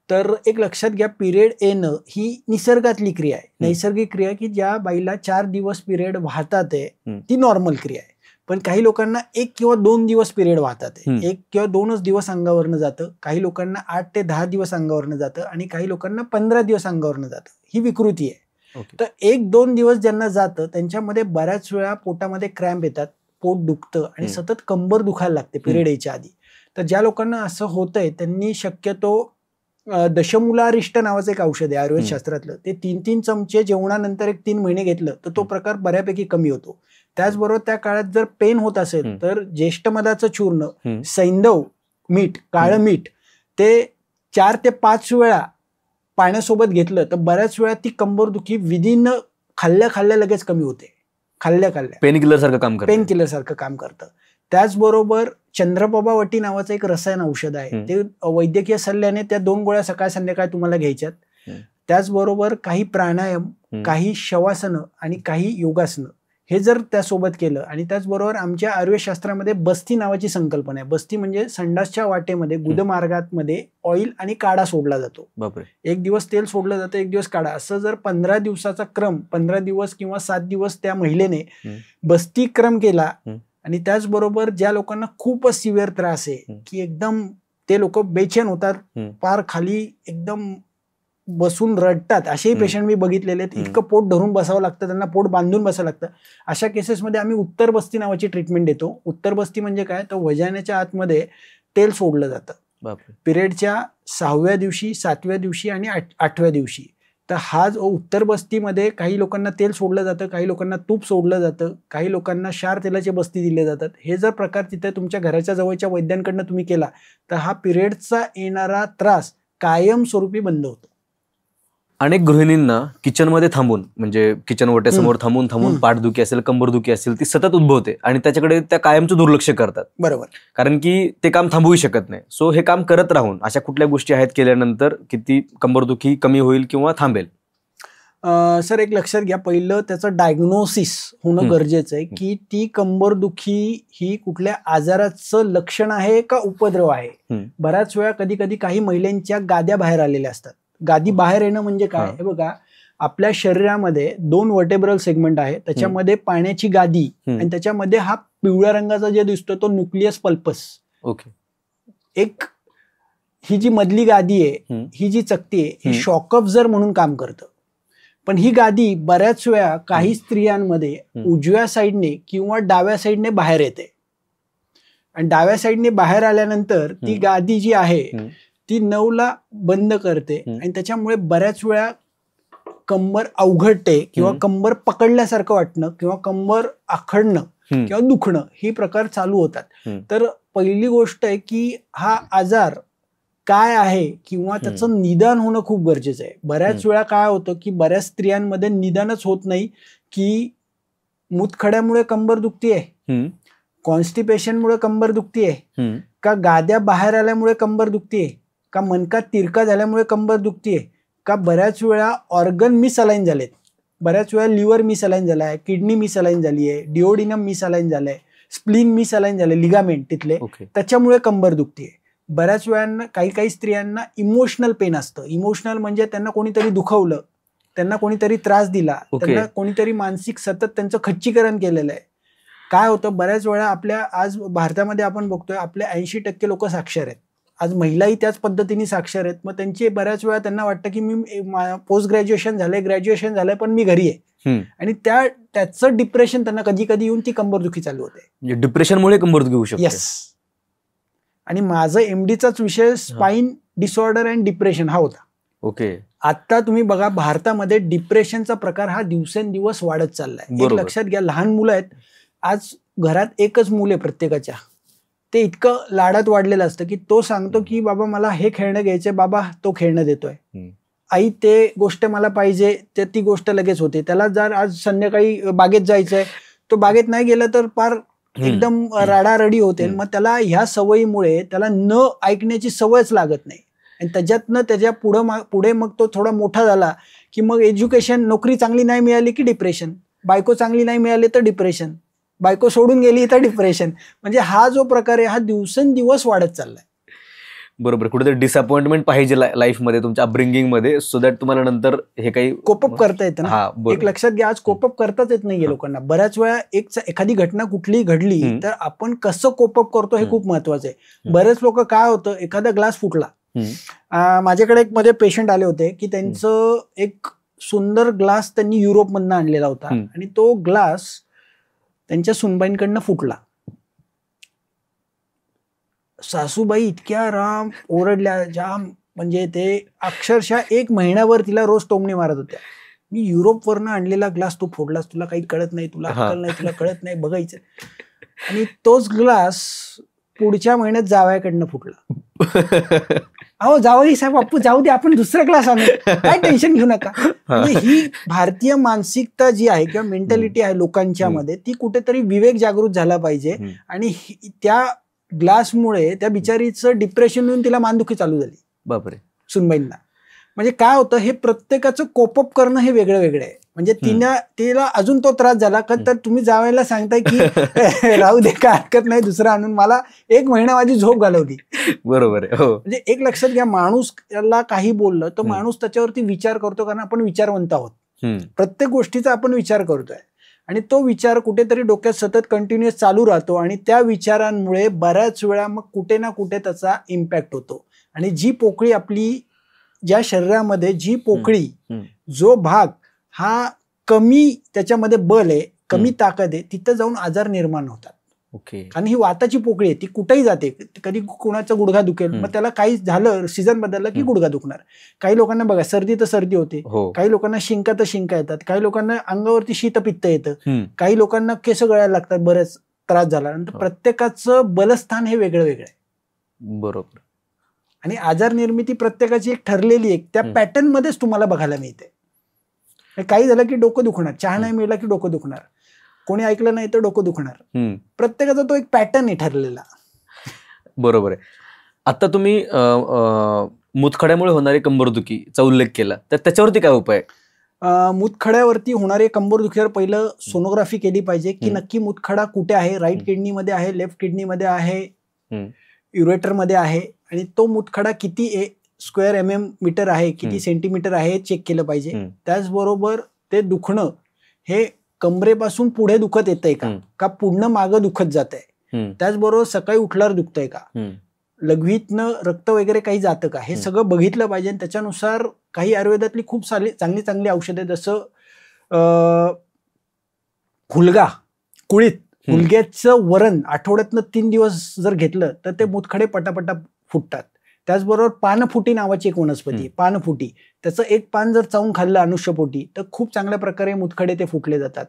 S1: तर एक लक्षात घ्या, पिरियड येणं ही निसर्गातली क्रिया आहे, नैसर्गिक क्रिया की ज्या बाईला 4 दिवस पिरियड वाहतात आहे ती नॉर्मल क्रिया आहे. पण काही लोकांना 1 किंवा 2 दिवस पिरियड वाहतात आहे, 1 किंवा 2च दिवस अंगावरनं जातं, काही लोकांना 8 ते 10 दिवस अंगावरनं जातं आणि काही लोकांना 15 दिवस अंगावरनं जातं. ही विकृती आहे. तर 1-2 दिवस ज्यांना जातं त्यांच्यामध्ये बऱ्याच वेळा पोटामध्ये क्रॅम्प येतात, पोट दुखतं आणि सतत कंबर दुखायला लागते पिरियड यायच्या आधी. तर ज्या लोकांना असं होतंय त्यांनी शक्यतो दशमूलारिष्ट नावाचं एक औषध आहे आयुर्वेद शास्त्रातलं, ते 3-3 चमचे जेवणानंतर 3 महिने घेतलं तर तो प्रकार बऱ्यापैकी कमी होतो. त्याचबरोबर त्या काळात जर पेन होत असेल तर ज्येष्ठ मधाचं चूर्ण, सैंधव मीठ, काळं मीठ ते 4 ते 5 वेळा पाण्यासोबत घेतलं तर बऱ्याच वेळा ती कंबरदुखी विदिन खाल्ल्या लगेच कमी होते. खाल्ल्या
S2: पेनकिलर
S1: सारखं काम करतं. त्याचबरोबर चंद्रप्रभावटी नावाचं एक रसायन औषध आहे, ते वैद्यकीय सल्ल्याने त्या 2 गोळ्या सकाळ संध्याकाळ तुम्हाला घ्यायच्यात. त्याचबरोबर काही प्राणायाम, काही शवासनं आणि काही योगासनं हे जर त्यासोबत केलं आणि त्याचबरोबर आमच्या आयुर्वेदशास्त्रामध्ये बस्ती नावाची संकल्पना आहे. बस्ती म्हणजे संडासच्या वाटेमध्ये गुदमार्गामध्ये ऑइल आणि काढा सोडला जातो. 1 दिवस तेल सोडलं जातं, 1 दिवस काढा, असं जर 15 दिवसाचा क्रम 15 दिवस किंवा 7 दिवस त्या महिलेने बस्ती क्रम केला आणि त्याचबरोबर ज्या लोकांना खूपच सिव्हिअर त्रास आहे की एकदम ते लोक बेचैन होतात, पार खाली एकदम बसून रडतात, असेही पेशंट मी बघितलेले आहेत. इतकं पोट धरून बसावं लागतं त्यांना, पोट बांधून बसावं लागतं. अशा केसेसमध्ये आम्ही उत्तर बस्ती नावाची ट्रीटमेंट देतो. उत्तर बस्ती म्हणजे काय, तर वजाण्याच्या आतमध्ये तेल सोडलं जातं पिरियडच्या 6व्या दिवशी, 7व्या दिवशी आणि 8व्या दिवशी. तर हा जो उत्तर बस्तीमध्ये काही लोकांना तेल सोडलं जातं, काही लोकांना तूप सोडलं जातं, काही लोकांना क्षार तेलाचे बस्ती दिले जातात. हे जर प्रकार तिथे तुमच्या घराच्या जवळच्या वैद्यांकडनं तुम्ही केला तर हा पिरियडचा येणारा त्रास कायमस्वरूपी बंद होतो.
S2: अनेक गृहिणींना किचनमध्ये थांबून, म्हणजे किचन ओट्यासमोर थांबून पाठदुखी असेल, कंबरदुखी असेल, ती सतत उद्भवते आणि त्याच्याकडे त्या कायमचं दुर्लक्ष करतात.
S1: बरोबर,
S2: कारण की ते काम थांबवू शकत नाही. सो हे काम करत राहून अशा कुठल्या गोष्टी आहेत केल्यानंतर की ती कंबरदुखी कमी होईल किंवा थांबेल?
S1: सर एक लक्षात घ्या, पहिलं त्याचं डायग्नोसिस होणं गरजेचं आहे की ती कंबरदुखी ही कुठल्या आजाराचं लक्षण आहे का उपद्रव आहे. बऱ्याच वेळा कधी काही महिलांच्या गाद्या बाहेर आलेल्या असतात. गादी बाहेर येणं म्हणजे काय, हे बघा, आपल्या शरीरामध्ये 2 वर्टेब्रल सेगमेंट आहे, त्याच्यामध्ये पाण्याची गादी आणि त्याच्यामध्ये हा पिवळ्या रंगाचा जे दिसतो तो न्यूक्लियस पल्पस. एक ही जी मधली गादी आहे, ही जी चकती आहे, ही शॉक अब्झर्वर म्हणून काम करतं. पण ही गादी बऱ्याच वेळा काही स्त्रियांमध्ये उजव्या साईडने किंवा डाव्या साईडने बाहेर येते आणि डाव्या साईडने बाहेर आल्यानंतर ती गादी जी आहे ती 9ला बंद करते आणि त्याच्यामुळे बऱ्याच वेळा कंबर अवघडते किंवा कंबर पकडल्यासारखं वाटणं किंवा कंबर आखडणं किंवा दुखणं ही प्रकार चालू होतात. तर पहिली गोष्ट आहे की हा आजार काय आहे किंवा त्याचं निदान होणं खूप गरजेचं आहे. बऱ्याच वेळा काय होतं की बऱ्याच स्त्रियांमध्ये निदानच होत नाही की मूतखड्यामुळे कंबर दुखतीये, कॉन्स्टिपेशनमुळे कंबर दुखतीये, का गाद्या बाहेर आल्यामुळे कंबर दुखतीये, का मनका तिरका झाल्यामुळे कंबर दुखतीये, का बऱ्याच वेळा ऑर्गन मिसअलाइन झालेत, बऱ्याच वेळा लिव्हर मिसअलाइन झालाय, किडनी मिसअलाइन झाली आहे, डिओडिनम मिसअलाइन झालंय, स्प्लीन मिसअलाइन झाले, लिगामेंट तिथले, त्याच्यामुळे कंबर दुखतीये. बऱ्याच वेळांना काही स्त्रियांना इमोशनल पेन असतं. इमोशनल म्हणजे त्यांना कोणीतरी दुखवलं, त्यांना कोणीतरी त्रास दिला, त्यांना कोणीतरी मानसिक सतत त्यांचं खच्चीकरण केलेलं आहे. काय होतं, बऱ्याच वेळा आपल्या आज भारतामध्ये आपण बघतोय आपल्या 80% लोक साक्षर आहेत. आज महिलाही त्याच पद्धतीने साक्षर आहेत. मग त्यांची बऱ्याच वेळा त्यांना वाटतं की मी पोस्ट ग्रॅज्युएशन झालंय, ग्रॅज्युएशन झालंय, पण मी घरी आहे आणि त्याचं डिप्रेशन त्यांना कधी येऊन ती कंबरदुखी चालू होते.
S2: डिप्रेशनमुळे कंबरदुखी होऊ शकते.
S1: येस. आणि माझं एमडीचाच विषय स्पाइन डिसऑर्डर अँड डिप्रेशन हा होता. आता तुम्ही बघा भारतामध्ये डिप्रेशनचा प्रकार हा दिवसेंदिवस वाढत चाललाय. एक लक्षात घ्या, लहान मुलं आहेत, आज घरात एकच मुलं आहे प्रत्येकाच्या, ते इतकं लाडात वाढलेलं असतं की तो सांगतो की बाबा मला हे खेळणं घ्यायचंय, बाबा तो खेळणं देतोय, आई ते गोष्ट मला पाहिजे, ती गोष्ट लगेच होते. त्याला जर आज संध्याकाळी बागेत जायचंय, तो बागेत नाही गेला तर फार एकदम राडारडी होते. मग त्याला ह्या सवयीमुळे त्याला न ऐकण्याची सवयच लागत नाही आणि त्याच्यातनं त्याच्या पुढे मग तो थोडा मोठा झाला की मग एज्युकेशन, नोकरी चांगली नाही मिळाली की डिप्रेशन, बायको चांगली नाही मिळाली तर डिप्रेशन, बायको सोडून गेली तर डिप्रेशन. म्हणजे हा जो प्रकार आहे हा दिवसेंदिवस वाढत चाललाय.
S2: बरोबर, कुठेतरी डिसअपॉइंटमेंट पाहिजे लाईफमध्ये तुमच्या अपब्रिंगिंग मध्ये, सो दॅट तुम्हाला नंतर हे काही
S1: कोपअप करता येतं ना. एक लक्षात घ्या, आज कोपअप करताच येत नाहीये लोकांना. बऱ्याच वेळा एखादी घटना कुठलीही घडली तर आपण कसं कोपअप करतो हे खूप महत्वाचं आहे. बरेच लोक काय होतं, एखादा ग्लास फुटला, माझ्याकडे एक मध्ये पेशंट आले होते की त्यांचं एक सुंदर ग्लास त्यांनी युरोपमधनं आणलेला होता आणि तो ग्लास त्यांच्या सुनबाईंकडनं फुटला. सासूबाई इतक्या राम ओरडल्या जाम, म्हणजे ते अक्षरशः 1 महिन्यावर तिला रोज टोमणे मारत होत्या. मी युरोपवरनं आणलेला ग्लास तू फोडलास, तुला काही कळत नाही, तुला अक्कल नाही, तुला कळत नाही, बघायचं. आणि तोच ग्लास पुढच्या महिन्यात जावयाकडनं फुटला. अहो जावई साहेब, बापू जाऊ दे, आपण दुसरा ग्लास आणू, काय टेन्शन घेऊ नका. म्हणजे ही भारतीय मानसिकता जी आहे किंवा मेंटॅलिटी आहे लोकांच्या मध्ये, ती कुठेतरी विवेक जागृत झाला पाहिजे. आणि त्या ग्लासमुळे त्या बिचारीचं डिप्रेशन येऊन तिला मानदुखी चालू झाली.
S2: बापरे.
S1: सुनबाईंना. म्हणजे काय होतं, हे प्रत्येकाचं कोपअप करणं हे वेगळं वेगळं आहे. म्हणजे तिला अजून तो त्रास झाला का, तर तुम्ही जावायला सांगताय की राहू दे, काय हरकत नाही, दुसरा आणून, मला 1 महिना माझी झोप घालवली.
S2: बरोबर आहे.
S1: म्हणजे एक लक्षात घ्या, माणूस त्याला काही बोललं तर माणूस त्याच्यावरती विचार करतो, कारण आपण विचारवंत आहोत. प्रत्येक गोष्टीचा आपण विचार करतोय आणि तो विचार कुठेतरी डोक्यात सतत कंटिन्युअस चालू राहतो आणि त्या विचारांमुळे बऱ्याच वेळा मग कुठे ना कुठे त्याचा इम्पॅक्ट होतो. आणि जी पोकळी आपली, ज्या शरीरामध्ये जी पोकळी, जो भाग हा कमी त्याच्यामध्ये बल आहे, कमी ताकद आहे, तिथं जाऊन आजार निर्माण होतात. आणि ही वाताची पोकळी आहे, ती कुठेही जाते. कधी कुणाचा गुडघा दुखेल, मग त्याला काही झालं, सीझन बदलला की गुडघा दुखणार. काही लोकांना बघा, सर्दी तर सर्दी होते, काही लोकांना शिंका तर शिंका येतात, काही लोकांना अंगावरती शीतपित्त येतं, काही लोकांना केस गळायला लागतात, बरेच त्रास झाला. नंतर प्रत्येकाचं बलस्थान हे वेगळं वेगळं आहे.
S2: बरोबर.
S1: आणि आजार निर्मिती प्रत्येकाची एक ठरलेली आहे, त्या पॅटर्न मध्येच तुम्हाला बघायला मिळते. काही झालं की डोकं दुखणार, चहा नाही मिळाला की डोकं दुखणार, कोणी ऐकलं नाही तर डोकं दुखणार. प्रत्येकाचा तो एक पॅटर्न आहे ठरलेला.
S2: बरोबर आहे. आता तुम्ही मुतखड्यामुळे होणारी कंबरदुखीचा उल्लेख केला, तर त्याच्यावरती काय उपाय?
S1: मुतखड्यावरती होणारे कंबरदुखीवर पहिलं सोनोग्राफी केली पाहिजे की नक्की मुतखडा कुठे आहे, राईट किडनीमध्ये आहे, लेफ्ट किडनीमध्ये आहे, युरेटरमध्ये आहे, आणि तो मुतखडा किती स्क्वेअर मीटर आहे, किती सेंटीमीटर आहे हे चेक केलं पाहिजे. त्याचबरोबर ते दुखणं हे कमरेपासून पुढे दुखत येतंय का पुढनं मागं दुखत जात आहे, त्याचबरोबर सकाळी उठल्यावर दुखतंय का, लघवीतनं रक्त वगैरे काही जातं का, हे सगळं बघितलं पाहिजे. त्याच्यानुसार काही आयुर्वेदातली खूप चांगली चांगली औषधं, जसं हुलगा, कुळीत, हुलग्याचं वरण आठवड्यातनं 3 दिवस जर घेतलं तर ते मुतखडे पटापटा फुटतात. त्याचबरोबर पानफुटी नावाची एक वनस्पती, पानफुटी, त्याचं एक पान जर चावून खाल्लं अनुष्यपोटी तर खूप चांगल्या प्रकारे मुतखडे ते फुटले जातात.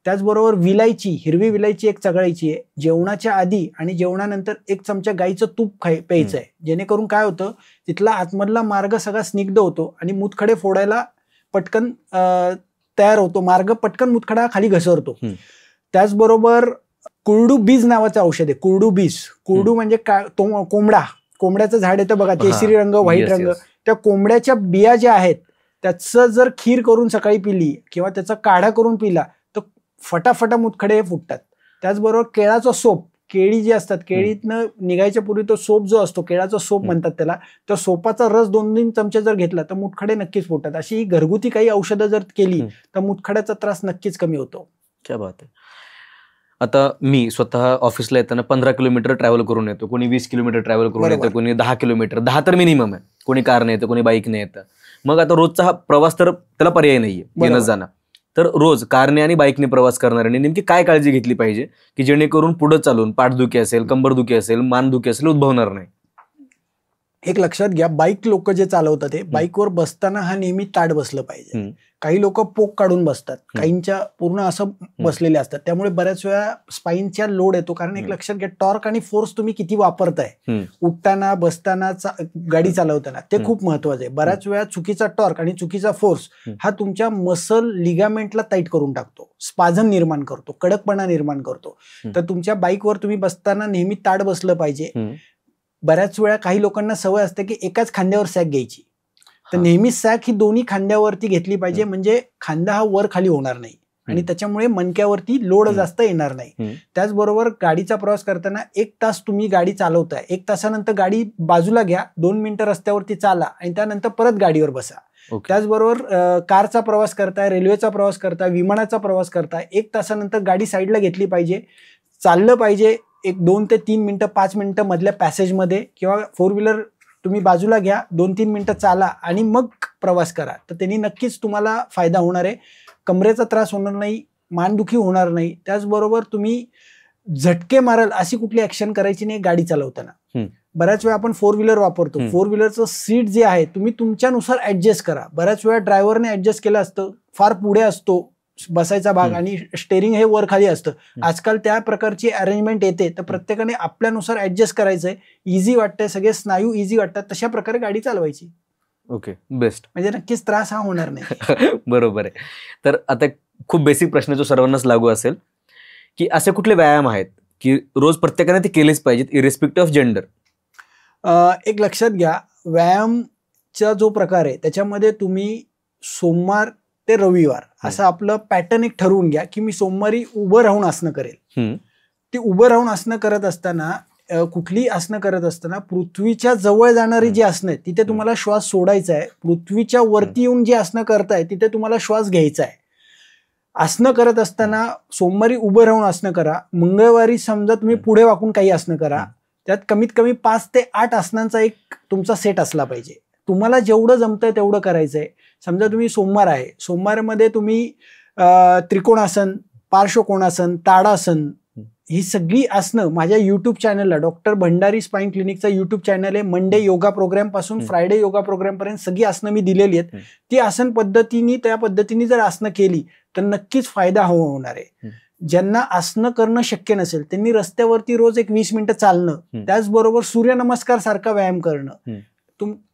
S1: त्याचबरोबर विलायची, हिरवी विलायची एक चघळायची आहे, जेवणाच्या आधी आणि जेवणानंतर 1 चमचा गाईचं तूप प्यायचं आहे, जेणेकरून काय होतं, तिथला आतमधला मार्ग सगळा स्निग्ध होतो आणि मुतखडे फोडायला पटकन तयार होतो, मार्ग पटकन मुतखडा खाली घसरतो. त्याचबरोबर कुरडू बीज नावाचं औषध आहे, कुरडू बीज. कुरडू म्हणजे कोंबड्याचं झाड येतं बघा, केसरी रंग, व्हाईट रंग, त्या कोंबड्याच्या बिया ज्या आहेत त्याचं जर खीर करून सकाळी पिली किंवा त्याचा काढा करून पिला तर फटाफटा मुतखडे हे फुटतात. त्याचबरोबर केळाचा सोप, केळी जी असतात, केळीतनं निघायच्या पूर्वी तो सोप जो असतो, केळाचा सोप म्हणतात त्याला, त्या सोपाचा रस 2-3 चमचे जर घेतला तर मुतखडे नक्कीच फुटतात. अशी घरगुती काही औषधं जर केली तर मुतखड्याचा त्रास नक्कीच कमी होतो.
S2: क्या बात आहे. आता मी स्वतः ऑफिसला येताना 15 किलोमीटर ट्रॅव्हल करून येतो, कोणी 20 किलोमीटर ट्रॅव्हल करून येतं, कोणी 10 किलोमीटर, 10 तर मिनिमम आहे, कोणी कारने येतं, कोणी बाईकने येतं. मग आता रोजचा हा प्रवास तर त्याला पर्याय नाहीये, येणं जाणं. तर रोज कारने आणि बाईकने प्रवास करणाऱ्यांनी नेमकी काय काळजी घेतली पाहिजे की जेणेकरून पुढे चालून पाठदुखी असेल, कंबरदुखी असेल, मानदुखी असेल उद्भवणार नाही?
S1: एक लक्षात घ्या, बाईक लोक जे चालवतात ते बाईकवर बसताना हा नेहमी ताट बसलं पाहिजे. काही लोक पोक काढून बसतात, काहींच्या पूर्ण असं बसलेले असतात, त्यामुळे बऱ्याच वेळा स्पाईनच्या लोड येतो. कारण एक लक्षात घ्या, टॉर्क आणि फोर्स तुम्ही किती वापरताय उठताना, बसताना, गाडी चालवताना, ते खूप महत्वाचं आहे. बऱ्याच वेळा चुकीचा टॉर्क आणि चुकीचा फोर्स हा तुमच्या मसल लिगामेंटला टाईट करून टाकतो, स्पाझम निर्माण करतो, कडकपणा निर्माण करतो. तर तुमच्या बाईकवर तुम्ही बसताना नेहमी ताट बसलं पाहिजे. बऱ्याच वेळा काही लोकांना सवय असते की एकाच खांद्यावर सॅक घ्यायची, तर नेहमी सॅक ही दोन्ही खांद्यावरती घेतली पाहिजे, म्हणजे खांदा हा वर खाली होणार नाही. आणि त्याच्यामुळे मणक्यावरती लोड जास्त येणार नाही. त्याचबरोबर गाडीचा प्रवास करताना 1 तास तुम्ही गाडी चालवताय, 1 तासानंतर गाडी बाजूला घ्या, 2 मिनिटं रस्त्यावरती चाला आणि त्यानंतर परत गाडीवर बसा. त्याचबरोबर कारचा प्रवास करताय, रेल्वेचा प्रवास करताय, विमानाचा प्रवास करताय, 1 तासानंतर गाडी साईडला घेतली पाहिजे, चाललं पाहिजे 2 ते 3 मिनिटं 5 मिनिटं मधल्या पॅसेजमध्ये, किंवा 4 व्हीलर तुम्ही बाजूला घ्या, 2-3 मिनिटं चाला आणि मग प्रवास करा. तर त्यांनी नक्कीच तुम्हाला फायदा होणार आहे. कमरेचा त्रास होणार नाही, मानदुखी होणार नाही. त्याचबरोबर तुम्ही झटके माराल अशी कुठली ऍक्शन करायची नाही गाडी चालवताना. बऱ्याच वेळा आपण 4 व्हीलर वापरतो, 4 व्हीलरचं सीट जे आहे तुम्ही तुमच्यानुसार ऍडजस्ट करा. बऱ्याच वेळा ड्रायव्हरने ऍडजस्ट केलं असतं, फार पुढे असतो बसायचा भाग आणि स्टेअरिंग हे वर खाली असतं. आजकाल त्या प्रकारची अरेंजमेंट येते, तर प्रत्येकाने आपल्यानुसार ऍडजस्ट करायचंय. इझी वाटतंय, सगळे स्नायू इझी वाटतात, तशा प्रकारे गाडी चालवायची.
S2: Okay, best.
S1: म्हणजे नक्कीच त्रास हा होणार नाही.
S2: बरोबर आहे. तर आता खूप बेसिक प्रश्न जो सर्वांनाच लागू असेल, की असे कुठले व्यायाम आहेत की रोज प्रत्येकाने ते केलेच पाहिजेत इरेस्पेक्टिव्ह ऑफ जेंडर?
S1: एक लक्षात घ्या, व्यायामचा जो प्रकार आहे त्याच्यामध्ये तुम्ही सोमवार ते रविवार असं आपलं पॅटर्न एक ठरवून घ्या, की मी सोमवारी उभं राहून आसनं करेल. ती उभं राहून आसनं करत असताना, कुठली आसनं करत असताना पृथ्वीच्या जवळ जाणारी जी आसनं आहे तिथे तुम्हाला श्वास सोडायचा आहे. पृथ्वीच्या वरती येऊन जी आसनं करताय तिथे तुम्हाला श्वास घ्यायचा आहे. आसनं करत असताना सोमवारी उभं राहून आसनं करा, मंगळवारी समजा तुम्ही पुढे वाकून काही आसनं करा. त्यात कमीत कमी 5 ते 8 आसनांचा एक तुमचा सेट असला पाहिजे. तुम्हाला जेवढं जमतंय तेवढं करायचंय. समजा तुम्ही सोमवार आहे, सोमवारमध्ये तुम्ही त्रिकोणासन, पार्श्वकोणासन, ताडासन, ही सगळी आसनं माझ्या युट्यूब चॅनलला, डॉक्टर भंडारी स्पाईन क्लिनिकचा युट्यूब चॅनल आहे. मंडे योगा प्रोग्राम पासून फ्रायडे योगा प्रोग्राम पर्यंत सगळी आसनं मी दिलेली आहेत. ती आसन पद्धतीने, त्या पद्धतीने जर आसनं केली तर नक्कीच फायदा होणार आहे. ज्यांना आसनं करणं शक्य नसेल त्यांनी रस्त्यावरती रोज एक 20 मिनिटं चालणं, त्याचबरोबर सूर्यनमस्कार सारखा व्यायाम करणं,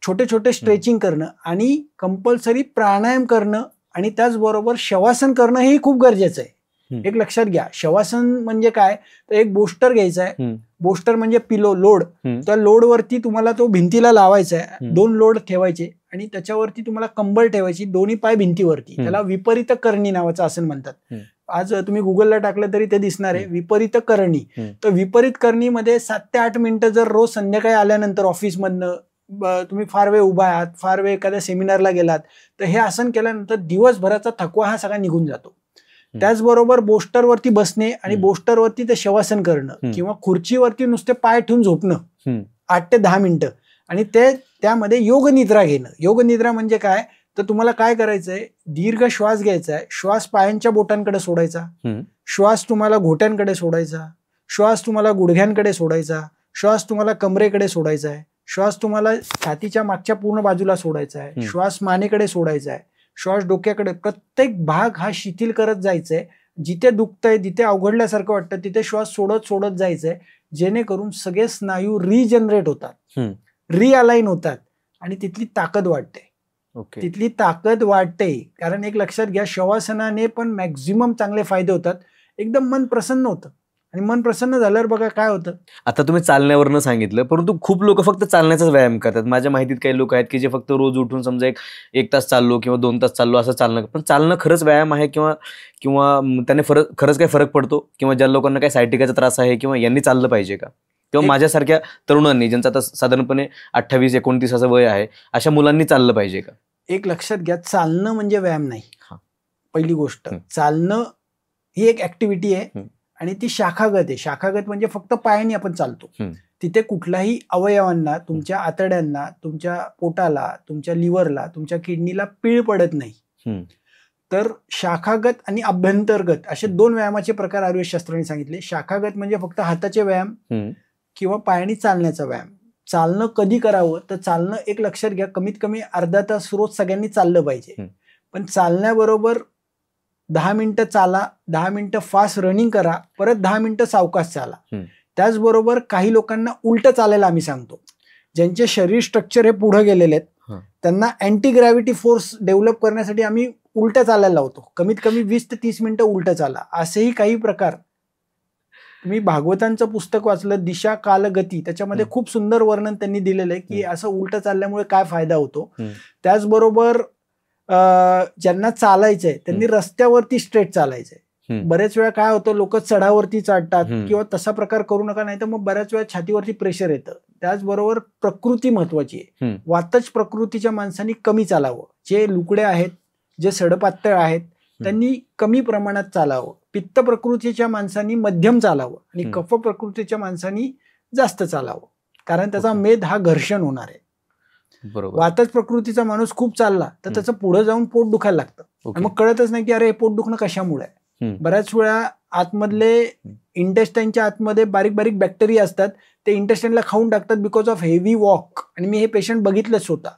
S1: छोटे छोटे स्ट्रेचिंग करणं आणि कंपल्सरी प्राणायाम करणं आणि त्याचबरोबर शवासन करणं हे खूप गरजेचं आहे. एक लक्षात घ्या, शवासन म्हणजे काय, तर एक बोस्टर घ्यायचा आहे. बोस्टर म्हणजे पिलो, लोड. त्या लोडवरती तुम्हाला तो भिंतीला लावायचा आहे. 2 लोड ठेवायचे आणि त्याच्यावरती तुम्हाला कंबळ ठेवायची, दोन्ही पाय भिंतीवरती. त्याला विपरीत करणी नावाचं आसन म्हणतात. आज तुम्ही गुगलला टाकलं तरी ते दिसणार आहे, विपरीत करणी. तर विपरीत करणीमध्ये 7 ते 8 मिनिटं जर रोज संध्याकाळी आल्यानंतर ऑफिसमधनं, तुम्ही फार वेळ उभा आहात, फार वेळ एखाद्या सेमिनारला गेलात, तर हे आसन केल्यानंतर दिवसभराचा थकवा हा सगळा निघून जातो. त्याचबरोबर बोस्टरवरती बसणे आणि बोस्टरवरती ते शवासन करणं किंवा खुर्चीवरती नुसते पाय ठेवून झोपणं 8 ते 10 मिनिटं आणि त्यामध्ये योग निद्रा घेणं. योग निद्रा म्हणजे काय, तर तुम्हाला काय करायचंय, दीर्घ श्वास घ्यायचा आहे. श्वास पायांच्या बोटांकडे सोडायचा, श्वास तुम्हाला घोट्यांकडे सोडायचा, श्वास तुम्हाला गुडघ्यांकडे सोडायचा, श्वास तुम्हाला कमरेकडे सोडायचा आहे, श्वास तुम्हाला छातीच्या मागच्या पूर्ण बाजूला सोडायचा आहे, श्वास मानेकडे सोडायचा आहे, श्वास डोक्याकडे. प्रत्येक भाग हा शिथिल करत जायचंय. जिथे दुखतंय, जिथे अवघडल्यासारखं वाटतं तिथे श्वास सोडत सोडत जायचंय, जेणेकरून सगळे स्नायू रिजनरेट होतात, रिअलाइन होतात आणि तिथली ताकद वाढते. तिथली ताकद वाढते. कारण एक लक्षात घ्या, शवासनाने पण मॅक्झिमम चांगले फायदे होतात. एकदम मन प्रसन्न होतं आणि मन प्रसन्न झाल्यावर बघा काय होतं.
S2: आता तुम्ही चालण्यावरनं सांगितलं, परंतु खूप लोक फक्त चालण्याचाच व्यायाम करतात. माझ्या माहितीत काही लोक आहेत की जे फक्त रोज उठून समजा एक तास चाललो किंवा 2 तास चाललो असं चालणं. पण चालणं खरंच व्यायाम आहे किंवा त्याने खरंच काही फरक पडतो? किंवा ज्या लोकांना काही सायटिकाचा त्रास आहे किंवा यांनी चाललं पाहिजे का? किंवा माझ्यासारख्या तरुणांनी, ज्यांचं आता साधारणपणे 28-29 असं वय आहे, अशा मुलांनी चाललं पाहिजे का?
S1: एक लक्षात घ्या, चालणं म्हणजे व्यायाम नाही. पहिली गोष्ट, चालणं ही एक ऍक्टिव्हिटी आहे आणि ती शाखागत आहे. शाखागत म्हणजे फक्त पायाने आपण चालतो. तिथे कुठल्याही अवयवांना, तुमच्या आतड्यांना, तुमच्या पोटाला, तुमच्या लिव्हरला, तुमच्या किडनीला पीळ पडत नाही. तर शाखागत आणि अभ्यंतर्गत असे 2 व्यायामाचे प्रकार आयुर्वेदशास्त्राने सांगितले. शाखागत म्हणजे फक्त हाताचे व्यायाम किंवा पायाने चालण्याचा व्यायाम. चालणं कधी करावं, तर चालणं एक लक्षात घ्या, कमीत कमी अर्धा तास रोज सगळ्यांनी चाललं पाहिजे. पण चालण्याबरोबर 10 मिनिटं चाला, 10 मिनिटं फास्ट रनिंग करा, परत 10 मिनिटं सावकाश चाला. त्याचबरोबर काही लोकांना उलट चालायला आम्ही सांगतो. ज्यांचे शरीर स्ट्रक्चर हे पुढे गेलेले आहेत त्यांना अँटी ग्रॅव्हिटी फोर्स डेव्हलप करण्यासाठी आम्ही उलट्या चालायला लावतो. कमीत कमी 20 ते 30 मिनिटं उलट चाला. असेही काही प्रकार, तुम्ही भागवतांचं पुस्तक वाचलं, दिशा काल गती, त्याच्यामध्ये खूप सुंदर वर्णन त्यांनी दिलेलं आहे की असं उलट चालल्यामुळे काय फायदा होतो. त्याचबरोबर ज्यांना चालायचंय त्यांनी रस्त्यावरती स्ट्रेट चालायचंय. बरेच वेळा काय होतं, लोक चढावरती चढतात किंवा तसा प्रकार करू नका, नाही तर मग बऱ्याच वेळा छातीवरती प्रेशर येतं. त्याचबरोबर प्रकृती महत्वाची आहे. वातच प्रकृतीच्या माणसांनी कमी चालावं. जे लुकड्या आहेत, जे सडपातळ आहेत, त्यांनी कमी प्रमाणात चालावं. पित्त प्रकृतीच्या माणसांनी मध्यम चालावं आणि कफ प्रकृतीच्या माणसांनी जास्त चालावं, कारण त्याचा मेद हा घर्षण होणार आहे. वातच प्रकृतीचा माणूस खूप चालला तर त्याचं पुढे जाऊन पोट दुखायला लागतं. मग कळतच नाही की अरे हे पोट दुखणं कशामुळे आहे. बऱ्याच वेळा आतमधले इंटेस्टाईनच्या आतमध्ये बारीक बारीक बॅक्टेरिया असतात, ते इंटेस्टाईनला खाऊन टाकतात बिकॉज ऑफ हेवी वॉक. आणि मी हे पेशंट बघितलंच होता.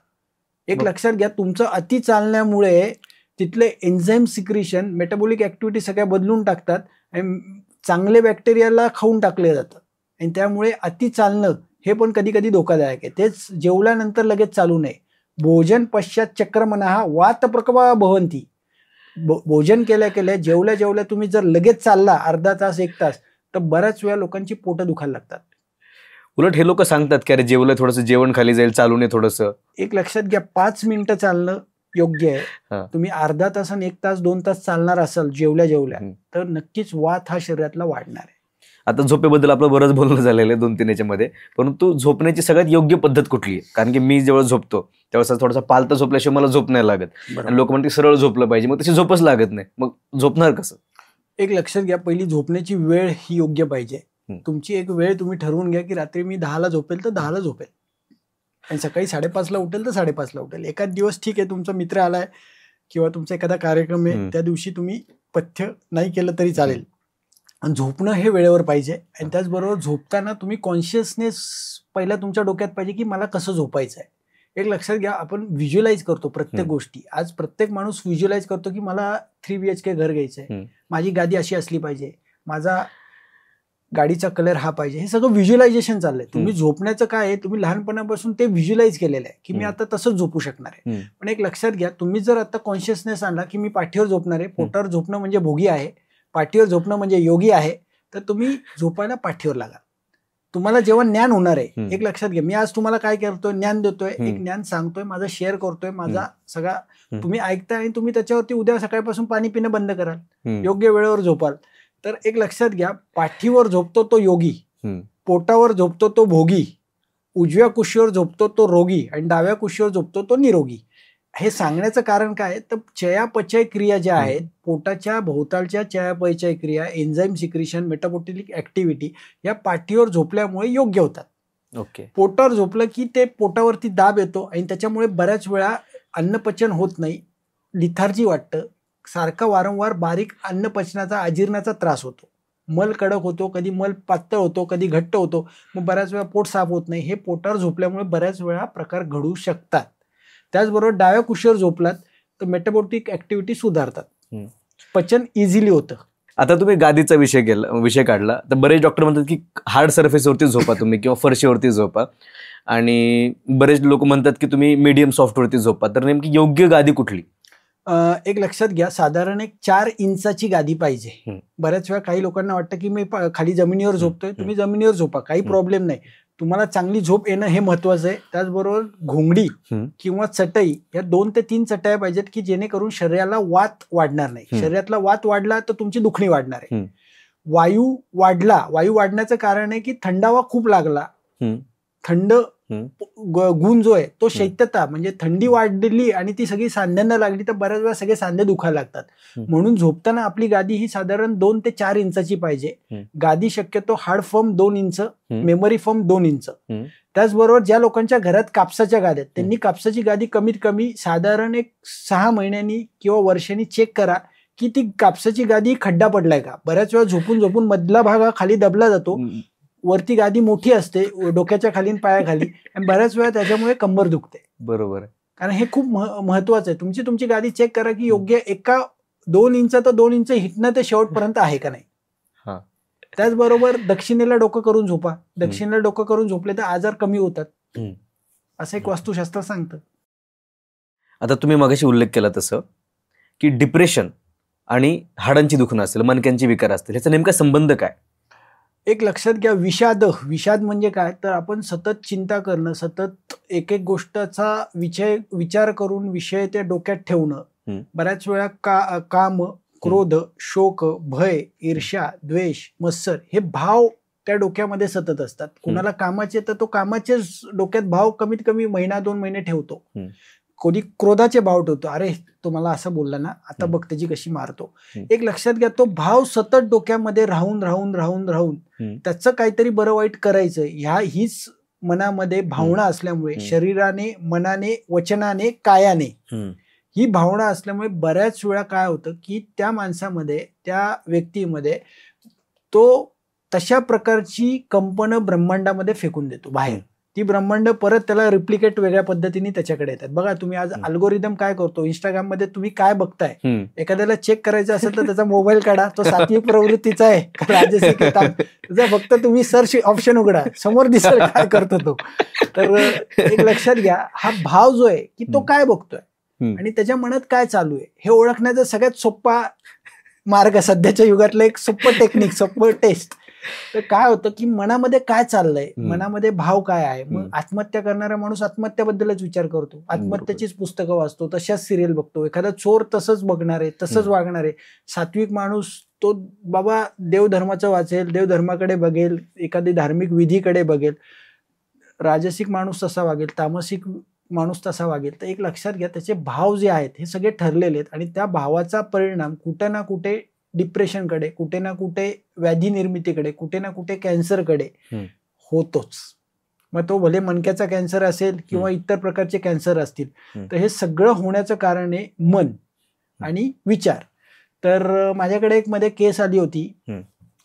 S1: एक लक्षात घ्या, तुमचं अति चालण्यामुळे तिथले एन्झाईम सिक्रिशन, मेटाबॉलिक ऍक्टिव्हिटी सगळ्या बदलून टाकतात आणि चांगले बॅक्टेरियाला खाऊन टाकले जातं. आणि त्यामुळे अति चालणं हे पण कधी कधी धोकादायक आहे. तेच जेवल्यानंतर लगेच चालू नये. भोजन पश्चात चक्रमणः वात प्रकवा भवंती. भोजन केल्या केल्या जेवल्या जेवल्या तुम्ही जर लगेच चालला अर्धा तास 1 तास, तर बऱ्याच वेळा लोकांची पोटं दुखायला लागतात.
S2: उलट हे लोक सांगतात की अरे जेवलं थोडंसं जेवण खाली जाईल, चालू नये थोडंसं.
S1: एक लक्षात घ्या, 5 मिनिटं चालणं योग्य आहे. तुम्ही अर्धा तास आणि 1 तास 2 तास चालणार असाल जेवल्या जेवल्या, तर नक्कीच वात हा शरीरातला वाढणार आहे.
S2: आता झोपेबद्दल आपलं बरंच बोलणं झालेलं आहे 2-3 याच्यामध्ये, परंतु झोपण्याची सगळ्यात योग्य पद्धत कुठली आहे? कारण की मी जेव्हा झोपतो त्यावेळेस थोडासा पालतं झोपल्याशिवाय मला झोप नाही लागत. आणि लोक म्हणते सरळ झोपलं पाहिजे, मग तशी झोपच लागत नाही. मग झोपणार कसं?
S1: एक लक्षात घ्या, पहिली झोपण्याची वेळ ही योग्य पाहिजे. तुमची एक वेळ तुम्ही ठरवून घ्या की रात्री मी 10ला झोपेल तर 10ला झोपेल आणि सकाळी 5:30ला उठेल तर 5:30ला उठेल. एखाद दिवस ठीक आहे, तुमचा मित्र आलाय किंवा तुमचा एखादा कार्यक्रम आहे, त्या दिवशी तुम्ही पथ्य नाही केलं तरी चालेल. आणि झोपणं हे वेळेवर पाहिजे. आणि त्याचबरोबर झोपताना तुम्ही कॉन्शियसनेस पहिला तुमच्या डोक्यात पाहिजे की मला कसं झोपायचं आहे. एक लक्षात घ्या, आपण व्हिज्युअलाइज करतो प्रत्येक गोष्टी. आज प्रत्येक माणूस व्हिज्युअलाइज करतो की मला 3 BHK घर घ्यायचं आहे, माझी गादी अशी असली पाहिजे, माझा गाडीचा कलर हा पाहिजे. हे सगळं व्हिज्युअलायझेशन चाललंय. तुम्ही झोपण्याचं काय आहे, तुम्ही लहानपणापासून ते व्हिज्युअलाइज केलेलं आहे की मी आता तसंच झोपू शकणार आहे. पण एक लक्षात घ्या, तुम्ही जर आता कॉन्शियसनेस आणला की मी पाठीवर झोपणार आहे, पोटावर झोपणं म्हणजे भोगी आहे, पाठीवर झोपणं म्हणजे योगी आहे, तर तुम्ही झोपायला पाठीवर लागा. तुम्हाला जेव्हा ज्ञान होणार आहे, एक लक्षात घ्या, मी आज तुम्हाला काय करतोय, ज्ञान देतोय, एक ज्ञान सांगतोय, माझा शेअर करतोय, माझा सगळा तुम्ही ऐकताय आणि तुम्ही त्याच्यावरती उद्या सकाळपासून पाणी पिणं बंद कराल, योग्य वेळेवर झोपाल. तर एक लक्षात घ्या, पाठीवर झोपतो तो योगी, पोटावर झोपतो तो भोगी, उजव्या कुशीवर झोपतो तो रोगी आणि डाव्या कुशीवर झोपतो तो निरोगी. हे सांगण्याचं कारण काय, तर चयापचय क्रिया ज्या आहेत, पोटाच्या भोवतालच्या चयापचय क्रिया, एन्झाईम सिक्रिशन, मेटाबॉलिक ऍक्टिव्हिटी या पाठीवर झोपल्यामुळे योग्य होतात.
S2: ओके.
S1: पोटावर झोपलं की ते पोटावरती दाब येतो आणि त्याच्यामुळे बऱ्याच वेळा अन्नपचन होत नाही, लिथार्जी वाटतं, सारखा वारंवार बारीक अन्नपचनाचा अजीर्णाचा त्रास होतो, मल कडक होतो, कधी मल पातळ होतो, कधी घट्ट होतो, मग बऱ्याच वेळा पोट साफ होत नाही. हे पोटावर झोपल्यामुळे बऱ्याच वेळा प्रकार घडू शकतात. त्याचबरोबर डाव्या कुशीवर झोपलात तर मेटाबॉलिक ऍक्टिव्हिटी सुधारतात, पचन इझिली होतं.
S2: आता तुम्ही गादीचा विषय काढला तर बरेच डॉक्टर म्हणतात की हार्ड सरफेसवरती झोपा तुम्ही किंवा फरशीवरती झोपा, आणि बरेच लोक म्हणतात की तुम्ही मीडियम सॉफ्टवरती झोपा. तर नेमकी योग्य गादी कुठली?
S1: एक लक्षात घ्या, साधारण एक 4 इंचाची गादी पाहिजे. बऱ्याच वेळा काही लोकांना वाटतं की मी खाली जमिनीवर झोपतोय, तुम्ही जमिनीवर झोपा, काही प्रॉब्लेम नाही. तुम्हाला चांगली झोप येणं हे महत्वाचं आहे. त्याचबरोबर घोंगडी किंवा चटई या 2 ते 3 चटया पाहिजेत की जेणेकरून शरीराला वात वाढणार नाही. शरीरातला वात वाढला तर तुमची दुखणी वाढणार आहे. वायू वाढण्याचं कारण आहे की थंडावा खूप लागला, थंड गुण जो आहे तो शैत्यता म्हणजे थंडी वाढली आणि ती सगळी सांध्यांना लागली तर बऱ्याच वेळा सगळे सांधे दुखायला लागतात. म्हणून झोपताना आपली गादी ही साधारण 2 ते 4 इंचाची पाहिजे. गादी शक्यतो hard firm 2 inch, memory firm 2 inch. त्याचबरोबर ज्या लोकांच्या घरात कापसाच्या गाद्या आहेत त्यांनी कापसाची गादी कमीत कमी साधारण एक 6 महिन्यांनी किंवा वर्षांनी चेक करा की ती कापसाची गादी खड्डा पडलाय का. बऱ्याच वेळा झोपून झोपून मधला भाग हा खाली दबला जातो, वरती गादी मोठी असते डोक्याच्या खाली पायाखाली, आणि बऱ्याच वेळा त्याच्यामुळे कंबर दुखते.
S2: बरोबर,
S1: कारण हे खूप महत्वाचं आहे. तुमची गादी चेक करा की योग्य 2 इंच तर 2 इंच हिटणं ते शेवटपर्यंत आहे का नाही. त्याचबरोबर दक्षिणेला डोकं करून झोपा. दक्षिणेला डोकं करून झोपले तर आजार कमी होतात, असं एक वास्तुशास्त्र सांगतं.
S2: आता तुम्ही मगाशी उल्लेख केला तसं की डिप्रेशन आणि हाडांची दुखणं असेल, मणक्यांची विकार असतील, ह्याचा नेमका संबंध काय?
S1: एक लक्षात घ्या, विषाद म्हणजे काय, तर आपण सतत चिंता करणं, सतत एक एक गोष्टीचा विचार करून विषय त्या डोक्यात ठेवणं. बऱ्याच वेळा काम, क्रोध, शोक, भय, ईर्ष्या, द्वेष, मत्सर हे भाव त्या डोक्यामध्ये सतत असतात. कुणाला कामाचे तर तो कामाचेच डोक्यात भाव कमीत कमी महिना 2 महिने ठेवतो. कोणी क्रोधाचे भाव ठेवतो, अरे तो मला असं बोलला ना, आता बघ त्याची कशी मारतो. एक लक्षात घ्या, तो भाव सतत डोक्यामध्ये राहून राहून राहून राहून त्याचं काहीतरी बरं वाईट करायचं हीच मनामध्ये भावना असल्यामुळे, शरीराने, मनाने, वचनाने, कायाने ही भावना असल्यामुळे बऱ्याच वेळा काय होतं की त्या माणसामध्ये, त्या व्यक्तीमध्ये तो तशा प्रकारची कंपनं ब्रह्मांडामध्ये फेकून देतो बाहेर. ती ब्रह्मांड परत त्याला रिप्लिकेट वेगळ्या पद्धतीने त्याच्याकडे येतात. बघा तुम्ही आज अल्गोरिदम काय करतो, इंस्टाग्राम मध्ये तुम्ही काय बघताय, एखाद्याला चेक करायचं असेल तर त्याचा मोबाईल काढा, तो सात्विक प्रवृत्तीचा आहे का राजसिक त्याचा फक्त तुम्ही सर्च ऑप्शन उघडा, समोर दिसेल काय करतो तो. तर एक लक्षात घ्या, हा भाव जो आहे की तो काय बघतोय आणि त्याच्या मनात काय चालू आहे हे ओळखण्याचा सगळ्यात सोपा मार्ग, सध्याच्या युगातलं एक सोपं टेक्निक, सोपं टेस्ट. तर काय होतं की मनामध्ये काय चाललंय, मनामध्ये भाव काय आहे. मग आत्महत्या करणारा माणूस आत्महत्याबद्दलच विचार करतो, आत्महत्याचीच पुस्तकं वाचतो, तशाच सिरियल बघतो. एखादा चोर तसंच बघणार आहे, तसंच वागणार आहे. सात्विक माणूस तो बाबा देवधर्माचं वाचेल, देवधर्माकडे बघेल, एखादी धार्मिक विधीकडे बघेल. राजसिक माणूस तसा वागेल, तामसिक माणूस तसा वागेल. तर एक लक्षात घ्या, त्याचे भाव जे आहेत हे सगळे ठरलेले आहेत आणि त्या भावाचा परिणाम कुठे ना कुठे डिप्रेशनकडे, कुठे ना कुठे व्याधी निर्मितीकडे, कुठे ना कुठे कॅन्सरकडे होतोच. मग तो भले मणक्याचा कॅन्सर असेल किंवा इतर प्रकारचे कॅन्सर असतील. तर हे सगळं होण्याचं कारण आहे मन आणि विचार. तर माझ्याकडे एक मध्ये केस आली होती,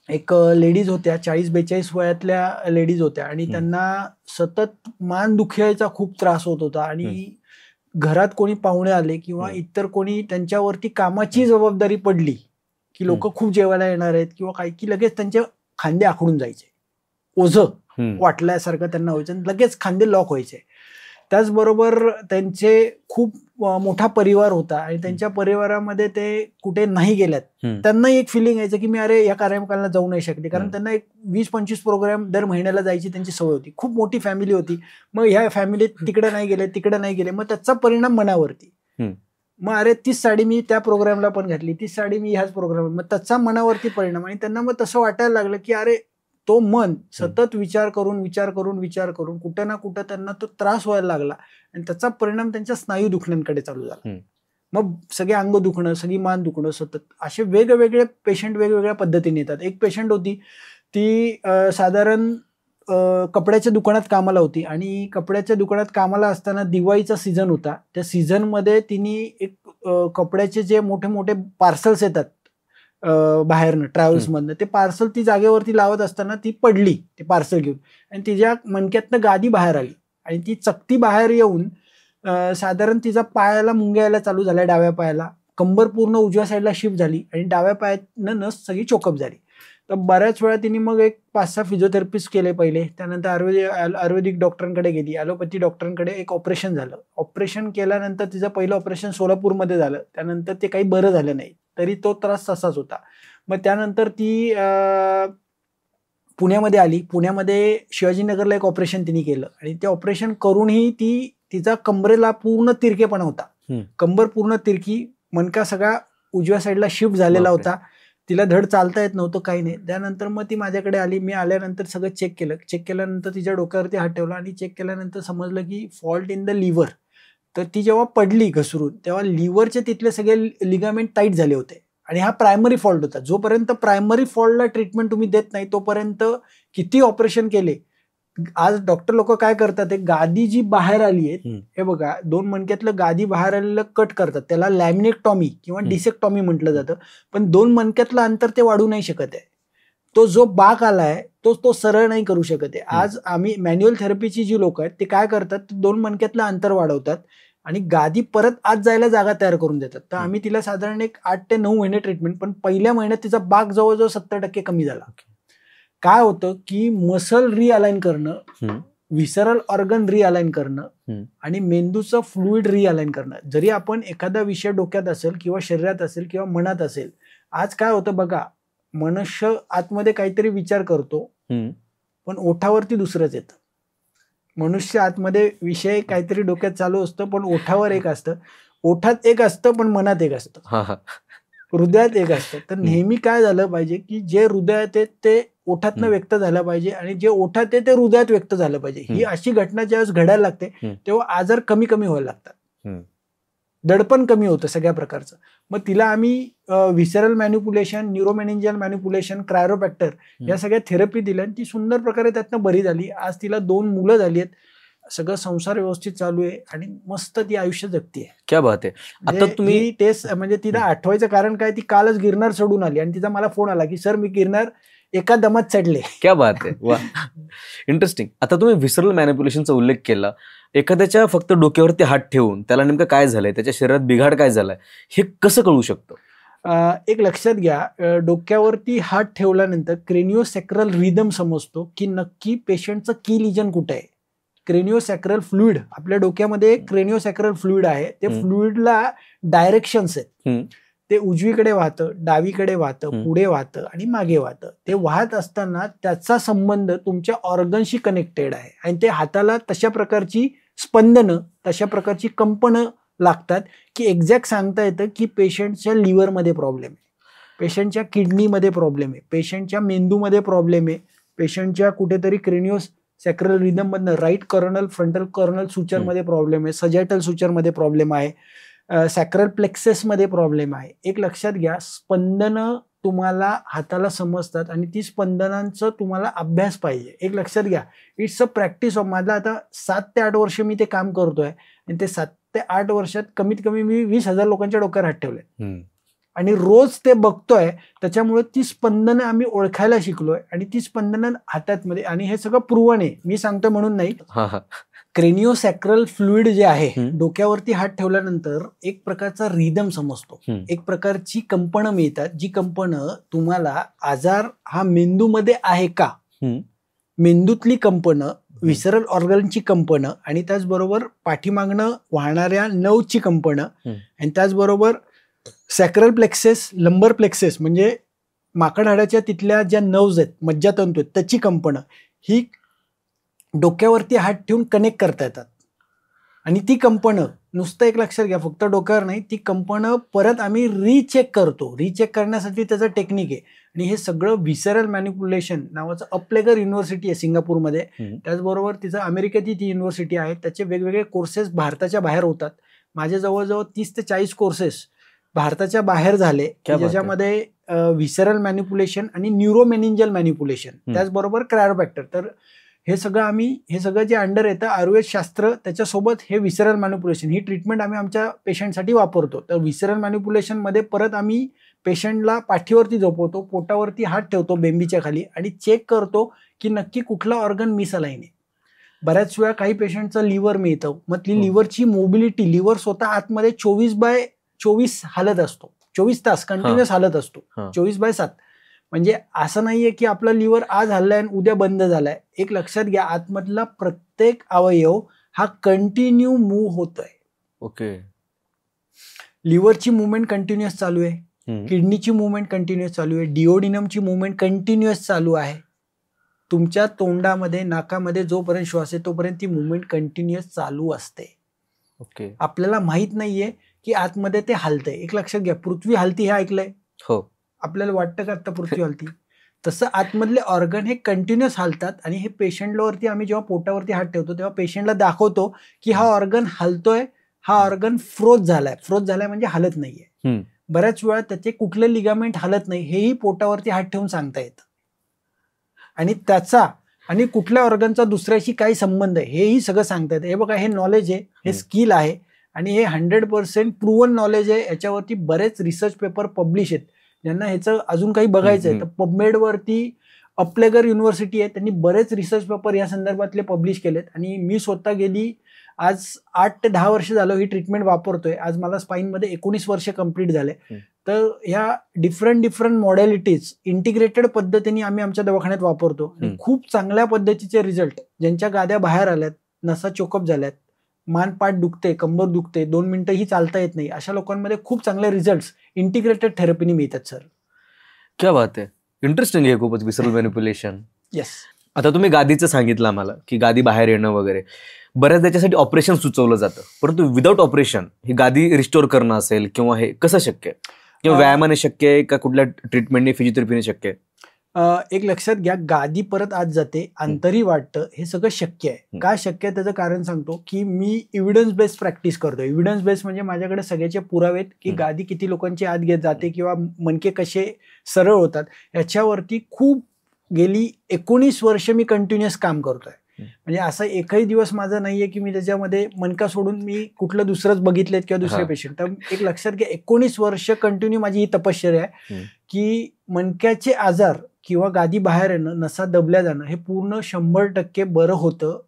S1: एक लेडीज होत्या, 40-42 वयातल्या लेडीज होत्या आणि त्यांना सतत मान दुखायचा खूप त्रास होत होता आणि घरात कोणी पाहुणे आले किंवा इतर कोणी त्यांच्यावरती कामाची जबाबदारी पडली की लोक खूप जेवायला येणार आहेत किंवा काही, की लगेच त्यांचे खांदे आखडून जायचे, ओझं वाटल्यासारखं त्यांना व्हायचं, लगेच खांदे लॉक व्हायचे. त्याचबरोबर त्यांचे खूप मोठा परिवार होता आणि त्यांच्या परिवारामध्ये ते कुठे नाही गेल्यात, त्यांना एक फिलिंग यायचं की मी अरे या कार्यक्रमाला जाऊ नाही शकले, कारण त्यांना एक 20-25 प्रोग्राम दर महिन्याला जायची त्यांची सवय होती. खूप मोठी फॅमिली होती. मग ह्या फॅमिलीत तिकडे नाही गेले, मग त्याचा परिणाम मनावरती. मग अरे तीच साडी मी त्या प्रोग्रामला पण घातली, तीच साडी मी ह्याच प्रोग्रामला, मग त्याचा मनावरती परिणाम. आणि त्यांना मग तसं वाटायला लागलं की अरे तो मन सतत विचार करून कुठं ना कुठं त्यांना तो त्रास व्हायला लागला आणि त्याचा परिणाम त्यांच्या स्नायू दुखण्यांकडे चालू झाला. मग सगळे अंग दुखणं, सगळी मान दुखणं, सतत असे वेगवेगळे पेशंट वेगवेगळ्या पद्धतीने येतात. एक पेशंट होती, ती साधारण कपड्याच्या दुकानात कामाला होती आणि कपड्याच्या दुकानात कामाला असताना दिवाळीचा सीझन होता. त्या सीझनमध्ये तिने एक कपड्याचे जे मोठे मोठे पार्सल्स येतात बाहेरनं, ट्रॅव्हल्समधनं, ते पार्सल ती जागेवरती लावत असताना ती पडली ते पार्सल घेऊन आणि तिच्या मणक्यातनं गादी बाहेर आली आणि ती चकती बाहेर येऊन साधारण तिचा पायाला मुंग्या यायला चालू झाल्या, डाव्या पायाला. कंबर पूर्ण उजव्या साईडला शिफ्ट झाली आणि डाव्या पायानं नस सगळी चोकअप झाली. तर बऱ्याच वेळा तिने मग एक 5-6 फिजिओथेरपिस्ट केले पहिले. त्यानंतर आयुर्वेदिक डॉक्टरांकडे गेली, ॲलोपॅथी डॉक्टरांकडे. एक ऑपरेशन झालं. ऑपरेशन केल्यानंतर तिचं पहिलं ऑपरेशन सोलापूरमध्ये झालं. त्यानंतर ते काही बरं झालं नाही, तरी तो त्रास तसाच होता. मग त्यानंतर ती पुण्यामध्ये आली. पुण्यामध्ये शिवाजीनगरला एक ऑपरेशन तिने केलं आणि ते ऑपरेशन करूनही तिचा कंबरेला पूर्ण तिरकेपणा होता. कंबर पूर्ण तिरकी, मणका सगळा उजव्या साईडला शिफ्ट झालेला होता. तिला धड चालता येत नव्हतं, काही नाही. त्यानंतर मग ती माझ्याकडे आली. मी आल्यानंतर सगळं चेक केलं. चेक केल्यानंतर तिच्या डोक्यावरती हात ठेवला आणि चेक केल्यानंतर समजलं की फॉल्ट इन द लिव्हर. तर ती जेव्हा पडली घसरून, तेव्हा लिव्हरचे तिथले सगळे लिगामेंट टाईट झाले होते आणि हा प्रायमरी फॉल्ट होता. जोपर्यंत प्रायमरी फॉल्टला ट्रीटमेंट तुम्ही देत नाही तोपर्यंत किती ऑपरेशन केले. आज डॉक्टर लोक काय करतात, एक गादी जी बाहेर आली आहे, हे बघा, 2 मणक्यातलं गादी बाहेर आलेलं कट करतात, त्याला लॅमिनेक्टॉमी किंवा डिसेक्टॉमी म्हटलं जातं. पण 2 मणक्यातलं अंतर ते वाढू नाही शकत आहे. तो जो बाक आलाय तो सरळ नाही करू शकत आहे. आज आम्ही मॅन्युअल थेरपीची जी लोक आहेत ते काय करतात, 2 मणक्यातलं अंतर वाढवतात आणि गादी परत आत जायला जागा तयार करून देतात. तर आम्ही तिला साधारण एक 8 ते 9 महिने ट्रीटमेंट, पण पहिल्या महिन्यात तिचा बाक जवळजवळ 70% कमी झाला. काय होतं की मसल रिअलाइन करणं, व्हिसरल ऑर्गन रिअलाइन करणं आणि मेंदूचं फ्लुइड रिअलाइन करणं. जरी आपण एखादा विषय डोक्यात असेल किंवा शरीरात असेल किंवा मनात असेल, आज काय होतं बघा, मनुष्य आतमध्ये काहीतरी विचार करतो, पण ओठावरती दुसरंच येतं. मनुष्य आतमध्ये विषय काहीतरी डोक्यात चालू असतं, पण ओठावर एक असतं, ओठात एक असतं पण मनात एक असतं, हृदयात एक असतं. तर नेहमी काय झालं पाहिजे की जे हृदयात आहे ते ओठातनं व्यक्त झालं पाहिजे आणि जे ओठात आहे ते हृदयात व्यक्त झालं पाहिजे. ही अशी घटना ज्यावेळेस घडायला लागते तेव्हा आजार कमी कमी व्हायला लागतात, दडपण कमी होतं सगळ्या प्रकारचं. मग तिला आम्ही व्हिसरल मॅनिप्युलेशन, न्यूरोमेनिंजियल मॅनिप्युलेशन, क्रायोप्रॅक्टर या सगळ्या थेरपी दिल्या आणि ती सुंदर प्रकारे त्यातनं बरी झाली. आज तिला 2 मुलं झाली आहेत, सगळं संसार व्यवस्थित चालू आहे आणि मस्त ती आयुष्य जगतीये.
S2: क्या बात आहे. आता तुम्ही
S1: टेस्ट म्हणजे तिला आठवायचं कारण काय, ती कालच गिरनार चढून आली आणि तिचा मला फोन आला की सर मी गिरनार एका दमात चढले.
S2: क्या बात आहे, वा, इंटरेस्टिंग. आता तुम्ही व्हिसरल मॅनिप्युलेशनचा उल्लेख केला. एखाद्याच्या फक्त डोक्यावरती हात ठेवून त्याला नेमकं काय झालंय, त्याच्या शरीरात बिघाड काय झालाय हे कसं कळू शकतं?
S1: एक लक्षात घ्या, डोक्यावरती हात ठेवल्यानंतर क्रेनिओसॅक्रल रिदम समजतो की नक्की पेशंटचं की लिजन कुठे आहे. क्रेनिओसॅक्रल फ्लुइड, आपल्या डोक्यामध्ये क्रेनिओसॅक्रल फ्लुइड आहे, ते फ्लुइडला डायरेक्शन्स आहेत. ते उजवीकडे वाहतं, डावीकडे वाहतं, पुढे वाहतं आणि मागे वाहतं. ते वाहत असताना त्याचा संबंध तुमच्या ऑर्गनशी कनेक्टेड आहे आणि ते हाताला तशा प्रकारची स्पंदनं, तशा प्रकारची कंपनं लागतात की एक्झॅक्ट सांगता येतं की पेशंटच्या लिव्हरमध्ये प्रॉब्लेम आहे, पेशंटच्या किडनीमध्ये प्रॉब्लेम आहे, पेशंटच्या मेंदूमध्ये प्रॉब्लेम आहे, पेशंटच्या कुठेतरी क्रेनिओसॅक्रल रिदम मधनं राईट कॉर्नल, फ्रंटल कॉर्नल सुचरमध्ये प्रॉब्लेम आहे, सजॅटल सुचरमध्ये प्रॉब्लेम आहे, सॅक्रल प्लेक्सेसमध्ये प्रॉब्लेम आहे. एक लक्षात घ्या, स्पंदनं तुम्हाला हाताला समजतात आणि ती स्पंदनांचं तुम्हाला अभ्यास पाहिजे. एक लक्षात घ्या, इट्स अ प्रॅक्टिस ऑफ. माझं आता 7 ते 8 वर्ष मी ते काम करतोय आणि ते 7 ते 8 वर्षात कमीत कमी मी 20,000 लोकांच्या डोक्यावर हात ठेवले आणि रोज ते बघतोय. त्याच्यामुळे ती स्पंदनं आम्ही ओळखायला शिकलोय आणि ती स्पंदनं हातात मध्ये, आणि हे सगळं प्रूव्हन आहे, मी सांगतो म्हणून नाही. क्रेनिओसॅक्रल फ्लुइड जे आहे, डोक्यावरती हात ठेवल्यानंतर एक प्रकारचा रिदम समजतो, एक प्रकारची कंपनं मिळतात, जी कंपनं तुम्हाला आजार हा मेंदूमध्ये आहे का, मेंदूतली कंपनं, व्हिसरल ऑर्गनची कंपनं आणि त्याचबरोबर पाठीमागणं वाहणाऱ्या नर्वची कंपनं आणि त्याचबरोबर सॅक्रल प्लेक्सेस, लंबर प्लेक्सेस म्हणजे माकड हाडाच्या तिथल्या ज्या नर्व्ज आहेत, मज्जातंतू आहेत, त्याची कंपनं ही डोक्यावरती हात ठेवून कनेक्ट करता येतात. आणि ती कंपनं नुसतं एक लक्षात घ्या, फक्त डोक्यावर नाही, ती कंपनं परत आम्ही रिचेक करतो. रिचेक करण्यासाठी त्याचं टेक्निक आहे आणि हे सगळं व्हिसरल मॅनिप्युलेशन नावाचं अपलेगर युनिव्हर्सिटी आहे सिंगापूरमध्ये, त्याचबरोबर तिचं अमेरिकेतही ती युनिव्हर्सिटी आहे. त्याचे वेगवेगळे कोर्सेस भारताच्या बाहेर होतात. माझ्या जवळजवळ 30 ते 40 कोर्सेस भारताच्या बाहेर झाले, ज्याच्यामध्ये व्हिसरल मॅनिप्युलेशन आणि न्यूरोमेनिंजियल मॅनिप्युलेशन, त्याचबरोबर क्रायोप्रॅक्टर. तर हे सगळं जे अंडर येतं आयुर्वेद शास्त्र, त्याच्यासोबत हे व्हिसरल मॅनिप्युलेशन, ही ट्रीटमेंट आम्ही आमच्या पेशंटसाठी वापरतो. तर व्हिसरल मॅनिप्युलेशन मध्ये परत आम्ही पेशंटला पाठीवरती झोपवतो, पोटावरती हात ठेवतो बेंबीच्या खाली आणि चेक करतो की नक्की कुठला ऑर्गन मिसअलाइन आहे. बऱ्याच वेळा काही पेशंटचं लिव्हर मिळतं, मग ती लिव्हरची मोबिलिटी, लिव्हर स्वतः आतमध्ये 24/24 हालत असतो, 24 तास कंटिन्युअस हालत असतो, 24/7. म्हणजे असं नाहीये की आपला लिव्हर आज हल्लाय आणि उद्या बंद झालाय. एक लक्षात घ्या, आतमधला प्रत्येक अवयव हा कंटिन्यू मूव्ह होतोय.
S2: ओके,
S1: लिव्हरची मुवमेंट कंटिन्युअस चालू आहे, किडनीची मुवमेंट कंटिन्युअस चालू आहे, डिओडिनमची मुवमेंट कंटिन्युअस चालू आहे. तुमच्या तोंडामध्ये, नाकामध्ये जोपर्यंत श्वास आहे तोपर्यंत ती मुवमेंट कंटिन्युअस चालू असते.
S2: ओके,
S1: आपल्याला माहित नाहीये की आतमध्ये ते हलतंय. एक लक्षात घ्या, पृथ्वी हलती हे ऐकलंय?
S2: हो.
S1: आपल्याला वाटतं का आता पृथ्वी हलती? तसं आतमधले ऑर्गन हे कंटिन्युअस हलतात आणि हे पेशंटवरती आम्ही जेव्हा पोटावरती हात ठेवतो तेव्हा पेशंटला दाखवतो की हा ऑर्गन हलतोय, हा ऑर्गन फ्रोज झालाय म्हणजे हलत नाहीये. बऱ्याच वेळा त्याचे कुठले लिगामेंट हलत नाही हेही पोटावरती हात ठेवून सांगता येतं. आणि त्याचा आणि कुठल्या ऑर्गनचा दुसऱ्याशी काही संबंध आहे हेही सगळं सांगता येतं. हे बघा, हे नॉलेज आहे, हे स्किल आहे आणि हे 100% प्रूव्हन नॉलेज आहे. याच्यावरती बरेच रिसर्च पेपर पब्लिश आहेत. ज्यांना ह्याचं अजून काही बघायचं आहे तर पबमेड वरती अपलेगर युनिव्हर्सिटी आहे, त्यांनी बरेच रिसर्च पेपर या संदर्भातले पब्लिश केलेत आणि मी स्वतः गेली आज 8 ते 10 वर्ष झालं ही ट्रीटमेंट वापरतोय. आज मला स्पाईनमध्ये 19 वर्ष कंप्लीट झाले. तर ह्या डिफरंट मॉडॅलिटीज इंटिग्रेटेड पद्धतीने आम्ही आमच्या दवाखान्यात वापरतो आणि खूप चांगल्या पद्धतीचे रिझल्ट, ज्यांच्या गाद्या बाहेर आल्यात, नसा चोकअप झाल्यात, मान पाठ दुखते, कंबर दुखते, 2 मिनिटंही चालता येत नाही, अशा लोकांमध्ये खूप चांगले रिझल्ट इंटिग्रेटेड थेरपीने मिळतात. सर,
S2: क्या बात आहे. इंटरेस्टिंग आहे खूपच विसरल मॅनिप्युलेशन.
S1: येस.
S2: आता तुम्ही गादीचं सांगितलं आम्हाला की गादी बाहेर येणं वगैरे, बऱ्याच त्याच्यासाठी ऑपरेशन सुचवलं जातं, परंतु विदाऊट ऑपरेशन ही गादी रिस्टोर करणं असेल किंवा हे कसं शक्य आहे, किंवा व्यायामाने शक्य आहे का कुठल्या ट्रीटमेंटने फिजिओथेरपीने शक्य आहे?
S1: एक लक्षात घ्या, गादी परत आत जाते, अंतरही वाटतं, हे सगळं शक्य आहे. का शक्य आहे त्याचं कारण सांगतो की मी एव्हिडन्स बेस्ड प्रॅक्टिस करतो. एव्हिडन्स बेस्ड म्हणजे माझ्याकडे सगळ्याचे पुरावे आहेत की गादी किती लोकांची आत घेत जाते किंवा मणके कसे सरळ होतात, याच्यावरती खूप गेली 19 वर्ष मी कंटिन्युअस काम करतोय. म्हणजे असं एकही दिवस माझा नाहीये की मी त्याच्यामध्ये मणका सोडून मी कुठलं दुसरंच बघितलेत किंवा दुसरे पेशंट. तर एक लक्षात घ्या, 19 वर्ष कंटिन्यू माझी ही तपश्चर्या आहे की मणक्याचे आजार किंवा गादी बाहेर येणं, नसा दबल्या जाणं हे पूर्ण 100% बरं होतं.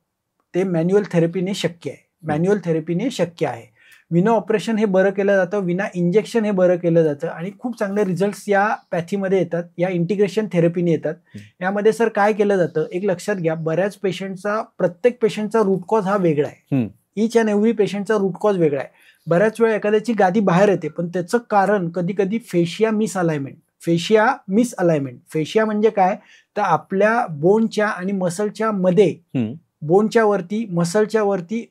S1: ते मॅन्युअल थेरपीने शक्य आहे. मॅन्युअल थेरपीने शक्य आहे. विना ऑपरेशन हे बरं केलं जातं, विना इंजेक्शन हे बरं केलं जातं आणि खूप चांगले रिझल्ट्स या पॅथीमध्ये येतात, या इंटिग्रेशन थेरपीने येतात. यामध्ये सर काय केलं जातं, एक लक्षात घ्या, बऱ्याच पेशंटचा, प्रत्येक पेशंटचा रूट कॉज हा वेगळा आहे. इच अँड एव्हरी पेशंटचा रूट कॉज वेगळा आहे. बऱ्याच वेळा एखाद्याची गादी बाहेर येते, पण त्याचं कारण कधी कधी फेशिया मिसअलाइनमेंट. फेशिया म्हणजे काय, तर आपल्या बोनच्या आणि मसलच्या मध्ये, बोनच्या वरती, मसलच्या वरती,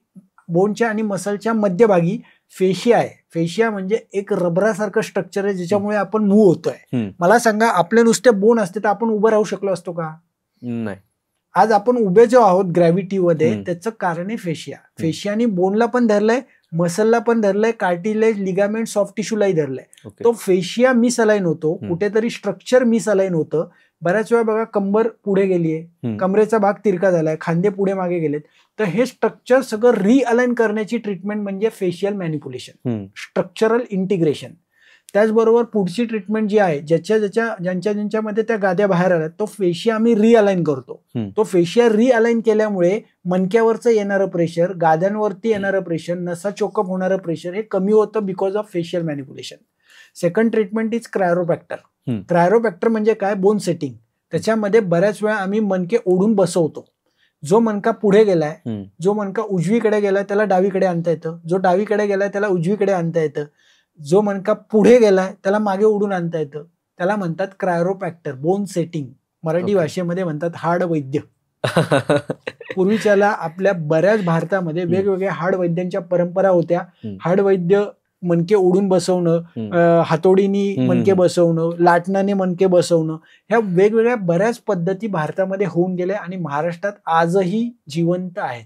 S1: बोनच्या आणि मसलच्या मध्यभागी फेशिया आहे. फेशिया म्हणजे एक रबरासारखं स्ट्रक्चर आहे ज्याच्यामुळे आपण मूव्ह होतोय. मला सांगा, आपले नुसते बोन असते तर आपण उभं राहू शकलो असतो का?
S2: नाही.
S1: आज आपण उभे जो आहोत ग्रॅव्हिटीमध्ये, त्याचं कारण आहे फेशिया. फेशियानी बोनला पण धरलंय, मसलला पण धरलंय, कार्टिलेज, लिगामेंट, सॉफ्ट टिश्यूलाही धरलंय. तो फेशिया मिसअलाइन होतो, कुठेतरी स्ट्रक्चर मिसअलाइन होतं. बऱ्याच वेळा बघा, कंबर पुढे गेलीये, कमरेचा भाग तिरका झालाय, खांदे पुढे मागे गेलेत, तर हे स्ट्रक्चर सगळं रिअलाइन करण्याची ट्रीटमेंट म्हणजे फेशियल मॅनिप्युलेशन, स्ट्रक्चरल इंटिग्रेशन. त्याचबरोबर पुढची ट्रीटमेंट जी आहे, ज्यांच्यामध्ये त्या गाद्या बाहेर आल्यात, तो फेशिया आम्ही रिअलाइन करतो. तो फेशिया रिअलाइन केल्यामुळे मणक्यावरचं येणारं प्रेशर, गाद्यांवरती येणारं प्रेशर, नसा चोकअप होणारं प्रेशर हे कमी होतं because of facial manipulation. Second treatment is chiropractor. Chiropractor म्हणजे काय, बोन सेटिंग. त्याच्यामध्ये बऱ्याच वेळा आम्ही मणके ओढून बसवतो. जो मणका पुढे गेलाय, जो मणका उजवीकडे गेलाय त्याला डावीकडे आणता येतं, जो डावीकडे गेलाय त्याला उजवीकडे आणता येतं, जो मणका पुढे गेलाय त्याला मागे ओढून आणता येतं. त्याला म्हणतात क्रायोप्रॅक्टर, बोन सेटिंग. मराठी भाषेमध्ये म्हणतात हाड वैद्य. पूर्वीच्याला आपल्या बऱ्याच भारतामध्ये वेगवेगळ्या हाड वैद्यांच्या परंपरा होत्या. हाड वैद्य मणके ओढून बसवणं, हातोडीनी मणके बसवणं, लाटणाने मणके बसवणं, ह्या वेगवेगळ्या बऱ्याच पद्धती भारतामध्ये होऊन गेल्या आणि महाराष्ट्रात आजही जिवंत आहेत.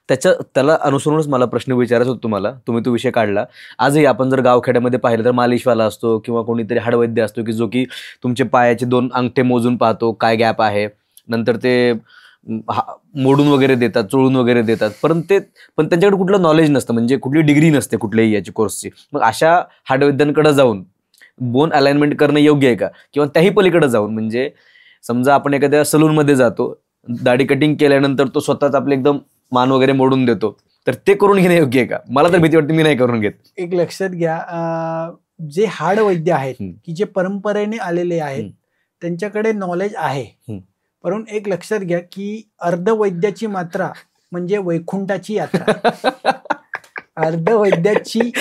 S2: त्याला अनुसरूनच मला प्रश्न विचारायचा होता तुम्हाला, तुम्ही तो विषय काढला. आजही आपण जर गावखेड्यामध्ये पाहिलं तर मालिशवाला असतो किंवा कोणीतरी हाडवैद्य असतो की जो की तुमचे पायाचे 2 अंगठे मोजून पाहतो, काय गॅप आहे, नंतर ते मोडून वगैरे देतात, चोळून वगैरे देतात, पण त्यांच्याकडे कुठलं नॉलेज नसतं, म्हणजे कुठली डिग्री नसते कुठल्याही याची कोर्सची. मग अशा हाडवैद्यांकडे जाऊन बोन अलाइनमेंट करणं योग्य आहे का? किंवा त्याही पलीकडे जाऊन, म्हणजे समजा आपण एखाद्या सलूनमध्ये जातो, दाढी कटिंग केल्यानंतर तो स्वतःच आपले एकदम मान वगैरे मोडून देतो, तर ते करून घेणं योग्य आहे का? मला तर भीती वाटते, मी नाही करून घेत.
S1: एक लक्षात घ्या, जे हाड वैद्य आहेत की जे परंपरेने आलेले आहेत त्यांच्याकडे नॉलेज आहे, परंतु एक लक्षात घ्या की अर्धवैद्याची मात्रा म्हणजे वैकुंठाची यात्रा. अर्धवैद्याची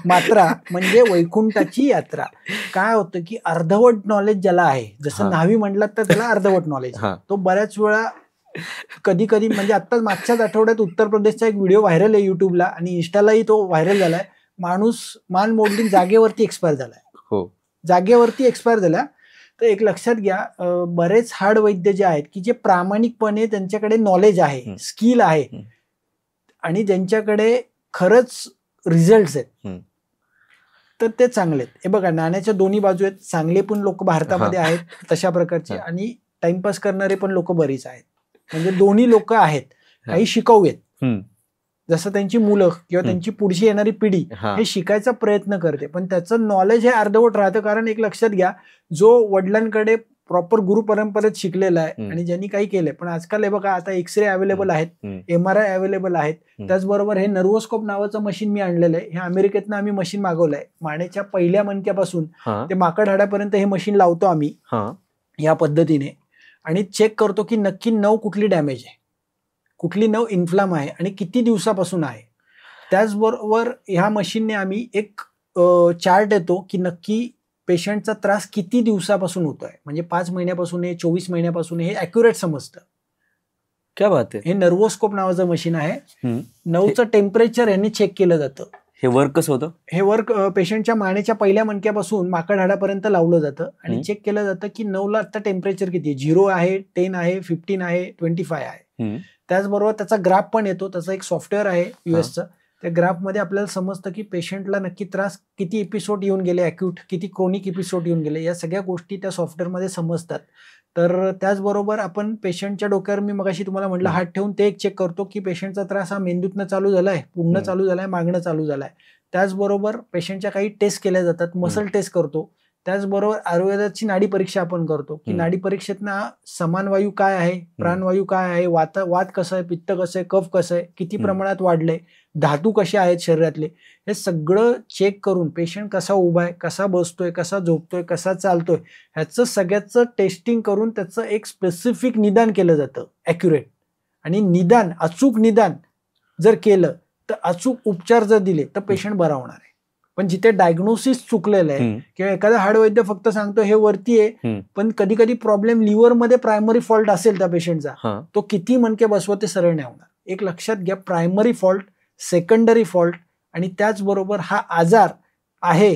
S1: मात्रा म्हणजे वैकुंठाची यात्रा. काय होतं की अर्धवट नॉलेज ज्याला आहे, जसं न्हावी म्हटलं तर त्याला अर्धवट नॉलेज, तो बऱ्याच वेळा कधी कधी, म्हणजे आत्ताच मागच्याच आठवड्यात उत्तर प्रदेशचा एक व्हिडिओ व्हायरल आहे युट्यूबला आणि इन्स्टालाही तो व्हायरल झालाय. माणूस मान मोडली, जागेवरती एक्सपायर झालाय, जागेवरती एक्सपायर झाला. तर एक लक्षात घ्या, बरेच हाड वैद्य जे आहेत की जे प्रामाणिकपणे त्यांच्याकडे नॉलेज आहे, स्किल आहे आणि ज्यांच्याकडे खरंच रिझल्ट आहेत, तर ते चांगले आहेत. हे बघा, नाण्याच्या दोन्ही बाजू आहेत. चांगले पण लोक भारतामध्ये आहेत तशा प्रकारचे आणि टाइमपास करणारे पण लोक बरीच आहेत. म्हणजे दोन्ही लोक आहेत. काही शिकाऊ आहेत, जसं त्यांची मुलं किंवा त्यांची पुढची येणारी पिढी हे शिकायचा प्रयत्न करते, पण त्याचं नॉलेज हे अर्धवट राहतं. कारण एक लक्षात घ्या, जो वडिलांकडे प्रॉपर गुरु परंपरेत शिकलेला आहे आणि ज्यांनी काही केलंय, पण आजकाल हे बघा, आता एक्सरे अवेलेबल आहेत, MRI अवेलेबल आहेत. त्याचबरोबर हे नर्वोस्कोप नावाचं मशीन मी आणलेलं आहे. हे अमेरिकेतनं आम्ही मशीन मागवलंय. मानेच्या पहिल्या मणक्यापासून ते माकड हाडापर्यंत हे मशीन लावतो आम्ही या पद्धतीने आणि चेक करतो की नक्की नव कुठली डॅमेज आहे, कुठली नव इन्फ्लाम आहे आणि किती दिवसापासून आहे. त्याचबरोबर ह्या मशीनने आम्ही एक चार्ट येतो की नक्की पेशंटचा त्रास किती दिवसापासून होतोय, म्हणजे 5 महिन्यापासून आहे, 24 महिन्यापासून आहे, हे अॅक्युरेट समजतं.
S2: क्या बात आहे.
S1: हे नर्वोस्कोप नावाचं मशीन आहे. नवचं टेम्परेचर यांनी चेक केलं जातं.
S2: हे वर्क कसं होतं?
S1: हे वर्क पेशंटच्या मानेच्या पहिल्या मणक्यापासून माकड हाडापर्यंत लावलं जातं आणि चेक केलं जातं की 9ला आता टेम्परेचर किती आहे. 0 आहे, 10 आहे, 15 आहे, 25 आहे. त्याचबरोबर त्याचा ग्राफ पण येतो. त्याचं एक सॉफ्टवेअर आहे US-चं. त्या ग्राफमध्ये आपल्याला समजतं की पेशंटला नक्की त्रास किती एपिसोड येऊन गेले, अॅक्यूट किती क्रोनिक एपिसोड येऊन गेले, या सगळ्या गोष्टी त्या सॉफ्टवेअरमध्ये समजतात. तर त्याचबरोबर आपण पेशंटच्या डोक्यावर, मी मगाशी तुम्हाला म्हटलं, हात ठेवून ते एक चेक करतो की पेशंटचा त्रास हा मेंदूतनं चालू झालाय, पुढनं चालू झालाय, मागणं चालू झालाय. त्याचबरोबर पेशंटच्या काही टेस्ट केल्या जातात, मसल टेस्ट करतो. त्याचबरोबर आयुर्वेदाची नाडी परीक्षा आपण करतो की नाडी परीक्षेतनं समान वायू काय आहे, प्राणवायू काय आहे, वात कसं आहे, पित्त कसं आहे, कफ कसं आहे, किती प्रमाणात वाढलंय, धातू कसे आहेत शरीरातले, हे सगळं चेक करून पेशंट कसा उभा आहे, कसा बसतोय, कसा झोपतोय, कसा चालतोय, ह्याचं सगळ्याचं टेस्टिंग करून त्याचं एक स्पेसिफिक निदान केलं जातं ॲक्युरेट. आणि निदान, अचूक निदान जर केलं तर, अचूक उपचार जर दिले तर पेशंट बरा होणार आहे. पण जिथे डायग्नोसिस चुकलेलं आहे किंवा एखादा हाडवैद्य फक्त सांगतो हे वरती आहे, पण कधी कधी प्रॉब्लेम लिव्हरमध्ये प्रायमरी फॉल्ट असेल त्या पेशंटचा, तो किती मणके बसवा ते सरळ नाही होणार. एक लक्षात घ्या, प्रायमरी फॉल्ट, सेकंडरी फॉल्ट आणि त्याचबरोबर हा आजार आहे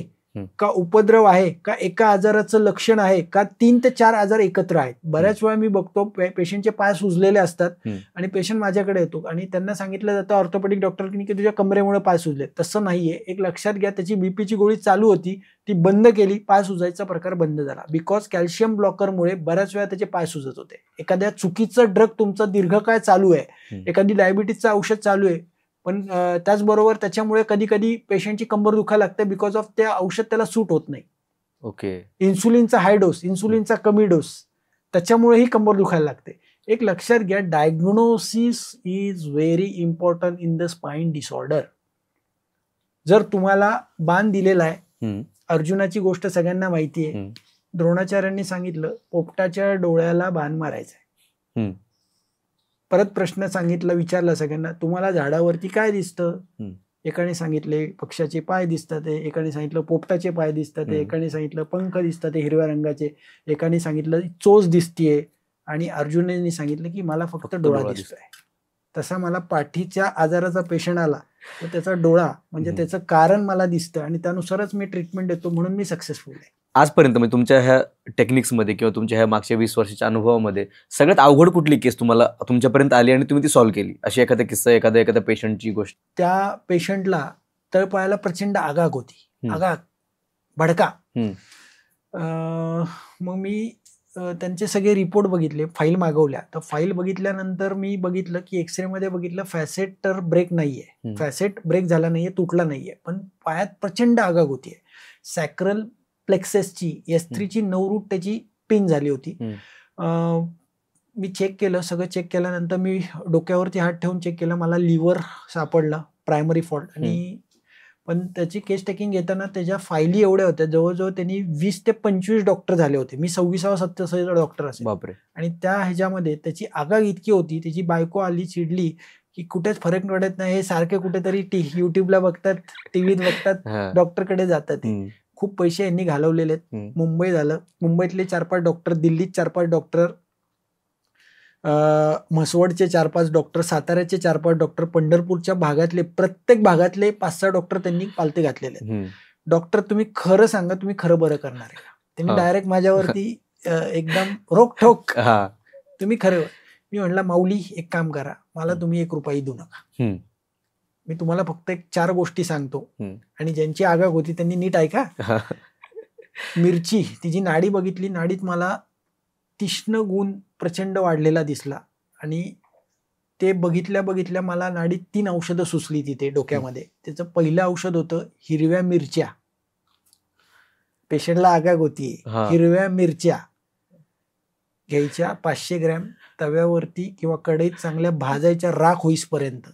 S1: का उपद्रव आहे का एका आजाराचं लक्षण आहे का 3 ते 4 आजार एकत्र आहेत. बऱ्याच वेळा मी बघतो पेशंटचे पाय सुजलेले असतात आणि पेशंट माझ्याकडे येतो आणि त्यांना सांगितलं जातं ऑर्थोपेडिक डॉक्टरनी की तुझ्या कमरेमुळे पाय सुजले. तसं नाहीये. एक लक्षात घ्या, त्याची बीपीची गोळी चालू होती, ती बंद केली, पाय सुजायचा प्रकार बंद झाला. बिकॉज कॅल्शियम ब्लॉकरमुळे बऱ्याच वेळा त्याचे पाय सुजत होते. एखाद्या चुकीचं ड्रग तुमचं दीर्घकाळ चालू आहे, एखादी डायबिटीजचं औषध चालू आहे, पण त्याचबरोबर त्याच्यामुळे कधी कधी पेशंटची कंबर दुखायला लागते बिकॉज ऑफ त्या औषध त्याला सूट होत नाही.
S2: ओके.
S1: इन्सुलिनचा हाय डोस, इन्सुलिनचा कमी डोस, त्याच्यामुळेही कंबर दुखायला लागते. एक लक्षात घ्या, diagnosis is very important in the spine disorder. जर तुम्हाला बाण दिलेला आहे, अर्जुनाची गोष्ट सगळ्यांना माहिती आहे, द्रोणाचार्यांनी सांगितलं पोपटाच्या डोळ्याला बाण मारायचंय. परत प्रश्न सांगितला, विचारला सगळ्यांना, तुम्हाला झाडावरती काय दिसतं? एकाने सांगितले पक्षाचे पाय दिसतात, एकाने सांगितलं पोपटाचे पाय दिसतात, एकाने सांगितलं पंख दिसतात हिरव्या रंगाचे, एकाने सांगितलं चोच दिसतीये आणि अर्जुनाने सांगितलं की मला फक्त डोळा दिसतोय. तसा मला पाठीच्या आजाराचा पेशंट आला तर त्याचा डोळा म्हणजे त्याचं कारण मला दिसतं आणि त्यानुसारच मी ट्रीटमेंट देतो, म्हणून मी सक्सेसफुल आहे.
S2: आजपर्यंत म्हणजे तुमच्या ह्या टेक्निक्समध्ये किंवा तुमच्या ह्या मागच्या 20 वर्षाच्या अनुभवामध्ये सगळ्यात अवघड कुठली केस तुम्हाला तुमच्यापर्यंत आली आणि तुम्ही ती सॉल्व्ह केली, अशी एखादा किस्सा, एखाद्या पेशंटची गोष्ट?
S1: त्या पेशंटला तळपायाला प्रचंड आगाग होती, आगाग, भडका. मग मी त्यांचे सगळे रिपोर्ट बघितले, फाईल मागवल्या. तर फाईल बघितल्यानंतर मी बघितलं की एक्सरे मध्ये बघितलं फॅसेट तर ब्रेक नाहीये, फॅसेट ब्रेक झाला नाहीये, तुटला नाहीये, पण पायात प्रचंड आगाग होतीये. सॅक्रल प्लेक्सेसची S3ची 9 रूट त्याची पिन झाली होती. मी चेक केलं, सगळं चेक केल्यानंतर मी डोक्यावरती हात ठेवून चेक केलं, मला लिव्हर सापडला, प्रायमरी फॉल्ट. आणि पण त्याची केस टेकिंग घेताना त्याच्या फायली एवढ्या होत्या, जवळजवळ त्यांनी 20 ते 25 डॉक्टर झाले होते. मी 26वा डॉक्टर असेल.
S2: बापरे.
S1: आणि त्या ह्याच्यामध्ये त्याची आगाग इतकी होती, त्याची बायको आली, चिडली की कुठेच फरक पडत नाही, हे सारखे कुठेतरी युट्यूबला बघतात, टीव्हीत बघतात, डॉक्टरकडे जातात. खूप पैसे यांनी घालवलेले आहेत. मुंबई झालं, मुंबईतले 4-5 डॉक्टर, दिल्लीत 4-5 डॉक्टर, म्हसवडचे 4-5 डॉक्टर, साताऱ्याचे 4-5 डॉक्टर, पंढरपूरच्या भागातले, प्रत्येक भागातले 5-6 डॉक्टर त्यांनी पालते घातलेले आहेत. डॉक्टर तुम्ही खरं सांगा, तुम्ही खरं बरं करणार आहे? त्यांनी डायरेक्ट माझ्यावरती एकदम रोखठोक, तुम्ही खरं. मी म्हणला माऊली एक काम करा, मला तुम्ही 1 रुपया देऊ नका, मी तुम्हाला फक्त 4 गोष्टी सांगतो आणि ज्यांची आगाग होती त्यांनी नीट ऐका. मिरची, तिची नाडी बघितली, नाडीत मला तीक्ष्ण गुण प्रचंड वाढलेला दिसला आणि ते बघितल्या मला नाडीत 3 औषधं सुचली तिथे डोक्यामध्ये. त्याचं पहिलं औषध होतं हिरव्या मिरच्या. पेशंटला आगाग होती, हिरव्या मिरच्या घ्यायच्या, 500 ग्रॅम तव्यावरती किंवा कढईत चांगल्या भाजायच्या, राख होईसपर्यंत.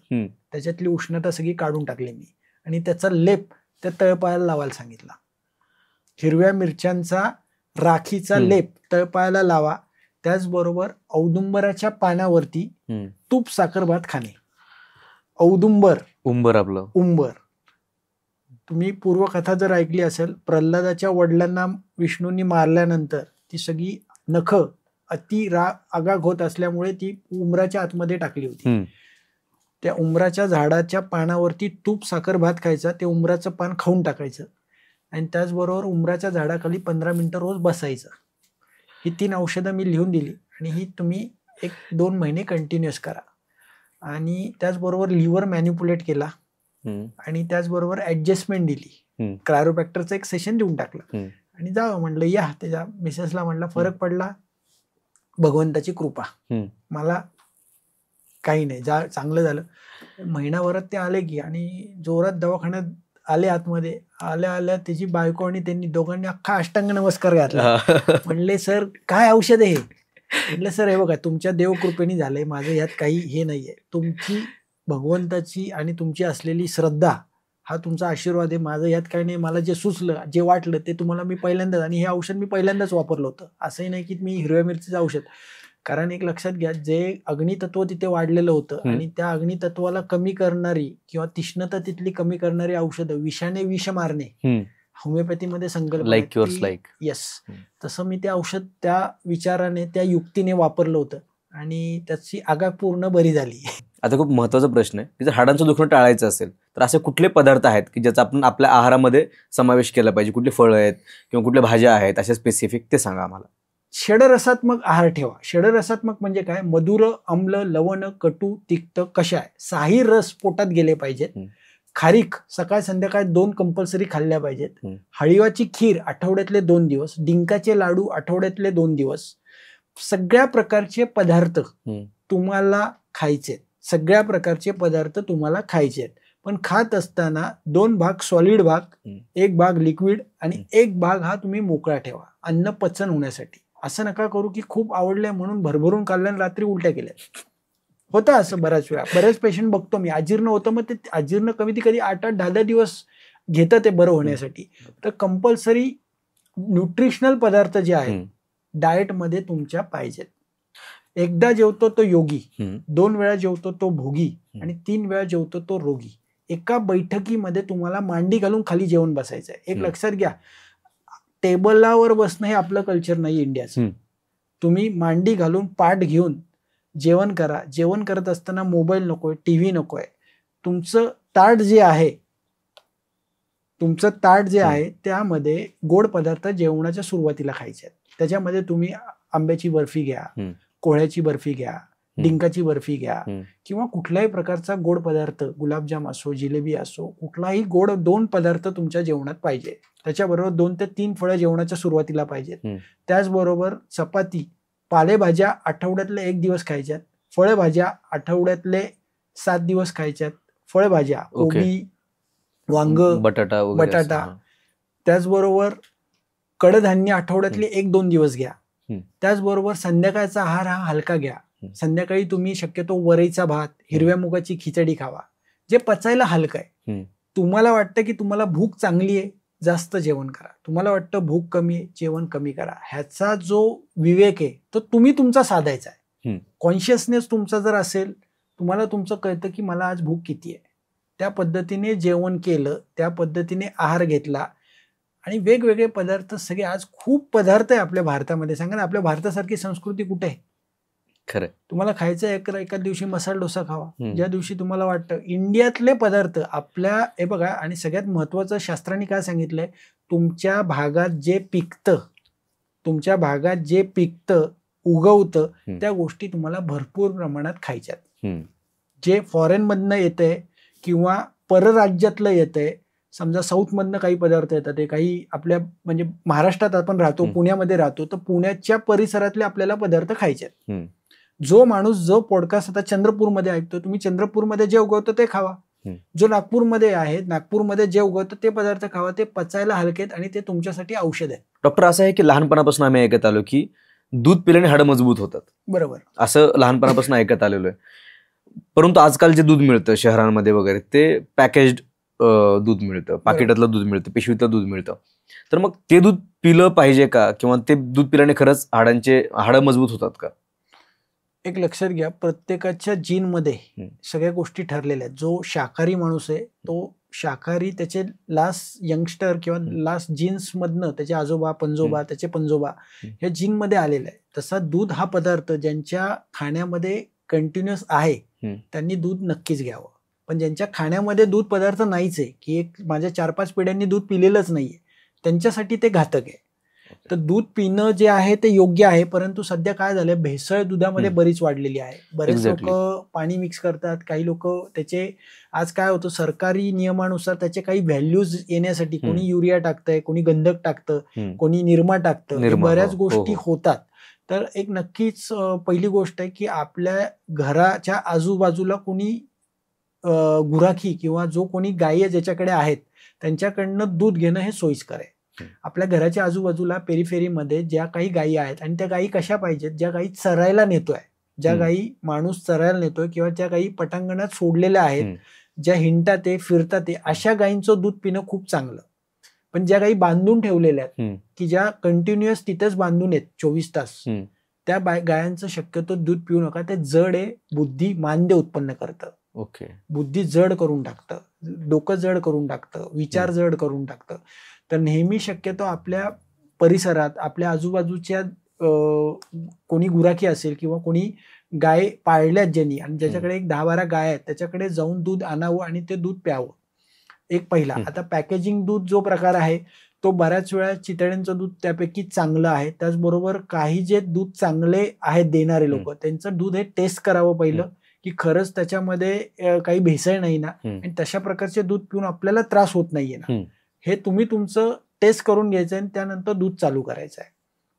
S1: त्याच्यातली उष्णता सगळी काढून टाकली मी आणि त्याचा लेप त्या तळपायाला लावायला सांगितला. हिरव्या मिरच्यांचा राखीचा लेप तळपायाला लावा. त्याचबरोबर औदुंबराच्या पानावरती तूप साखर भात खाणे. औदुंबर,
S2: उंबर, आपलं
S1: उंबर, तुम्ही पूर्वकथा जर ऐकली असेल, प्रल्हादाच्या वडिलांना विष्णूंनी मारल्यानंतर ती सगळी नखं अति आगाग होत असल्यामुळे ती उंबराच्या आतमध्ये टाकली होती. त्या उंबराच्या झाडाच्या पानावरती तूप साखर भात खायचा, ते उंबराचं पान खाऊन टाकायचं आणि त्याचबरोबर उंबराच्या झाडाखाली 15 मिनिटं रोज बसायचं. ही 3 औषधं मी लिहून दिली आणि ही तुम्ही 1-2 महिने कंटिन्युअस करा. आणि त्याचबरोबर लिव्हर मॅन्युप्युलेट केला आणि त्याचबरोबर ऍडजस्टमेंट दिली. क्रायोप्रॅक्टरचं एक सेशन देऊन टाकलं आणि जावं म्हणलं. या त्याच्या मिसेसला म्हणलं फरक पडला, भगवंताची कृपा, मला काही नाही, चांगलं झालं. महिनाभरात ते आले की आणि जोरात दवाखान्यात आले. आतमध्ये आल्या त्याची बायको आणि त्यांनी दोघांनी अख्खा अष्टांग नमस्कार घातला. म्हणले सर काय औषध आहे? म्हटलं सर हे बघा तुमच्या देवकृपेने झालंय, माझं यात काही हे नाहीये, तुमची भगवंताची आणि तुमची असलेली श्रद्धा हा तुमचा आशीर्वाद आहे, माझं यात काही नाही. मला जे सुचलं जे वाटलं ते तुम्हाला मी पहिल्यांदाच, आणि हे औषध मी पहिल्यांदाच वापरलं होतं. असंही नाही की मी हिरव्या मिरचीचं औषध, कारण एक लक्षात घ्या, जे अग्नितत्व तिथे वाढलेलं होतं आणि त्या अग्नितत्वाला कमी करणारी किंवा तीक्ष्णता तिथली कमी करणारी औषधं, विषाने विष मारणे, होमिओपॅथीमध्ये संकल्पना, येस, तसं मी ते औषध त्या विचाराने त्या युक्तीने वापरलं होतं आणि त्याची आगाग पूर्ण बरी झाली.
S2: आता खूप महत्वाचा प्रश्न आहे की जर हाडांचं दुखणं टाळायचं असेल तर असे कुठले पदार्थ आहेत की ज्याचा आपण आपल्या आहारामध्ये समावेश केला पाहिजे? कुठली फळं आहेत किंवा कुठल्या भाज्या आहेत अशा स्पेसिफिक, ते सांगा आम्हाला.
S1: षडरसात्मक आहार ठेवा. षडरसात्मक म्हणजे काय? मधुर, आम्ल, लवण, कटू, तिक्त, कषाय, 6 रस पोटात गेले पाहिजेत. खारीक सकाळ संध्याकाळ 2 कंपल्सरी खाल्ल्या पाहिजेत. हळीवाची खीर आठवड्यातले 2 दिवस, डिंकाचे लाडू आठवड्यातले 2 दिवस. सगळ्या प्रकारचे पदार्थ तुम्हाला खायचे, सगळ्या प्रकारचे पदार्थ तुम्हाला खायचे, पण खात असताना 2 भाग सॉलिड भाग, 1 भाग लिक्विड आणि 1 भाग हा तुम्ही मोकळा ठेवा, अन्न पचन होण्यासाठी. असं नका करू की खूप आवडलंय म्हणून भरभरून खाल्लं आणि रात्री उलट्या केल्या. होतं असं बऱ्याच वेळा, बरेच पेशंट बघतो मी, अजीर्ण होतं, मग ते अजीर्ण कधी 8-8, 10-10 दिवस घेतं ते बरं होण्यासाठी. तर कंपल्सरी न्यूट्रिशनल पदार्थ जे आहेत डाएटमध्ये तुमच्या पाहिजेत. एकदा जेवतो तो योगी, 2 वेळा जेवतो तो भोगी आणि 3 वेळा जेवतो तो रोगी. एका बैठकीमध्ये तुम्हाला मांडी घालून खाली जेवण बसायचं आहे. एक लक्षात घ्या, टेबलावर बसणं हे आपलं कल्चर नाही इंडियाचं. तुम्ही मांडी घालून पाठ घेऊन जेवण करा. जेवण करत असताना मोबाईल नकोय, टीव्ही नकोय. तुमचं ताट जे आहे त्यामध्ये गोड पदार्थ जेवणाच्या सुरुवातीला खायचे आहेत. त्याच्यामध्ये तुम्ही आंब्याची बर्फी घ्या, कोहळ्याची बर्फी घ्या, डिंकाची बर्फी घ्या किंवा कुठल्याही प्रकारचा गोड पदार्थ, गुलाबजाम असो, जिलेबी असो, कुठलाही गोड 2 पदार्थ तुमच्या जेवणात पाहिजे. त्याच्याबरोबर 2 ते 3 फळं जेवणाच्या सुरुवातीला पाहिजेत. त्याचबरोबर चपाती, पालेभाज्या आठवड्यातले 1 दिवस खायच्यात, फळभाज्या आठवड्यातले 7 दिवस खायच्यात. फळभाज्या कोबी, वांग, बटाटा. त्याचबरोबर कडधान्य आठवड्यातले 1-2 दिवस घ्या. त्याचबरोबर संध्याकाळचा आहार हा हलका घ्या. संध्याकाळी तुम्ही शक्यतो वरईचा भात, हिरव्या मुगाची खिचडी खावा, जे पचायला हलकं आहे. तुम्हाला वाटतं की तुम्हाला भूक चांगली आहे, जास्त जेवण करा. तुम्हाला वाटतं भूक कमी आहे, जेवण कमी करा. ह्याचा जो विवेक आहे तो तुम्ही तुमचा साधायचा आहे. कॉन्शियसनेस तुमचा जर असेल, तुम्हाला तुमचं कळतं की मला आज भूक किती आहे, त्या पद्धतीने जेवण केलं, त्या पद्धतीने आहार घेतला आणि वेगवेगळे पदार्थ सगळे. आज खूप पदार्थ आहे आपल्या भारतामध्ये. सांगा ना, आपल्या भारतासारखी संस्कृती कुठे आहे?
S2: खरं,
S1: तुम्हाला खायचं एका दिवशी मसाला डोसा खावा, ज्या दिवशी तुम्हाला वाटतं. इंडियातले पदार्थ आपल्या, हे बघा, आणि सगळ्यात महत्वाचं शास्त्रांनी काय सांगितलंय, तुमच्या भागात जे पिकतं उगवतं त्या गोष्टी तुम्हाला भरपूर प्रमाणात खायच्यात. जे फॉरेन मधनं येतंय किंवा परराज्यातलं येतंय, समजा साऊथ मधनं काही पदार्थ येतात, ते काही आपल्या, म्हणजे महाराष्ट्रात आपण राहतो, पुण्यामध्ये राहतो, तर पुण्याच्या परिसरातले आपल्याला पदार्थ खायचे. जो माणूस जो पॉडकास्ट आता चंद्रपूरमध्ये ऐकतो, तुम्ही चंद्रपूरमध्ये जे उगवतं ते खावा. जो नागपूरमध्ये आहे, नागपूरमध्ये जे उगवतं ते पदार्थ खावा. ते पचायला हलकेत आणि ते तुमच्यासाठी औषध आहे.
S2: डॉक्टर, असं आहे की लहानपणापासून आम्ही ऐकत आलो की दूध पिल्याने हाडं मजबूत होतात.
S1: बरोबर,
S2: असं लहानपणापासून ऐकत आलेलो आहे. परंतु आजकाल जे दूध मिळतं शहरांमध्ये वगैरे, ते पॅकेज्ड दूध मिळतं, पाकिटातलं दूध मिळतं, पिशवीतलं दूध मिळतं. तर मग ते दूध पिलं पाहिजे का, किंवा ते दूध पिल्याने खरंच हाडं मजबूत होतात का?
S1: एक लक्षात घ्या, प्रत्येकाच्या जीनमध्ये सगळ्या गोष्टी ठरलेल्या आहेत. जो शाकाहारी माणूस आहे तो शाकाहारी त्याचे लास्ट यंगस्टर किंवा लास्ट जीन्स मधनं त्याचे आजोबा पणजोबा त्याचे पणजोबा ह्या जीन मध्ये आलेला आहे. तसा दूध हा पदार्थ ज्यांच्या खाण्यामध्ये कंटिन्युअस आहे त्यांनी दूध नक्कीच घ्यावं. पण ज्यांच्या खाण्यामध्ये दूध पदार्थ नाहीच आहे, की एक माझ्या 4-5 पिढ्यांनी दूध पिलेलंच नाहीये, त्यांच्यासाठी ते घातक आहे. तर दूध पिणं जे आहे ते योग्य आहे, परंतु सध्या काय झालंय, भेसळ दुधामध्ये बरीच वाढलेली आहे. बरेच लोक पाणी मिक्स करतात, काही लोक त्याचे आज काय होतं सरकारी नियमानुसार त्याचे काही व्हॅल्यूज येण्यासाठी कोणी युरिया टाकतंय, कोणी गंधक टाकतं, कोणी निरमा टाकतं, बऱ्याच गोष्टी होतात. तर एक नक्कीच पहिली गोष्ट आहे की आपल्या घराच्या आजूबाजूला कोणी गुराखी किंवा जो कोणी गायी ज्याच्याकडे आहेत त्यांच्याकडनं दूध घेणं हे सोयीस्कर आहे. आपल्या घराच्या आजूबाजूला पेरिफेरीमध्ये ज्या काही गायी आहेत आणि त्या गायी कशा पाहिजेत, ज्या गायी चरायला नेतोय, ज्या गायी माणूस चरायला नेतोय किंवा ज्या गायी पटांगणात सोडलेल्या आहेत, ज्या हिंडतात फिरतात, अशा गायींचं दूध पिणं खूप चांगलं. पण ज्या गायी बांधून ठेवलेल्या आहेत की ज्या कंटिन्युअस तिथेच बांधून आहेत 24 तास, त्या गायांचं शक्यतो दूध पिऊ नका. ते जड आहे, बुद्धी मांद्य उत्पन्न करतं. बुद्धी जड करून टाकतं, डोकं जड करून टाकतं, विचार जड करून टाकतं. तर नेहमी शक्यतो आपल्या परिसरात आपल्या आजूबाजूच्या कोणी गुराखी असेल किंवा कोणी गाय पाळल्यात ज्यांनी आणि ज्याच्याकडे एक 10-12 गाय आहेत त्याच्याकडे जाऊन दूध आणावं आणि ते दूध प्यावं. एक पहिला. आता पॅकेजिंग दूध जो प्रकार आहे तो बऱ्याच वेळा चितळ्यांचं दूध त्यापैकी चांगलं आहे. त्याचबरोबर काही जे दूध चांगले आहेत देणारे लोक त्यांचं दूध हे टेस्ट करावं पहिलं की खरंच त्याच्यामध्ये काही भेसळ नाही ना, आणि तशा प्रकारचे दूध पिऊन आपल्याला त्रास होत नाहीये ना, हे तुम्ही तुमचं टेस्ट करून घ्यायचं आणि त्यानंतर दूध चालू करायचं आहे.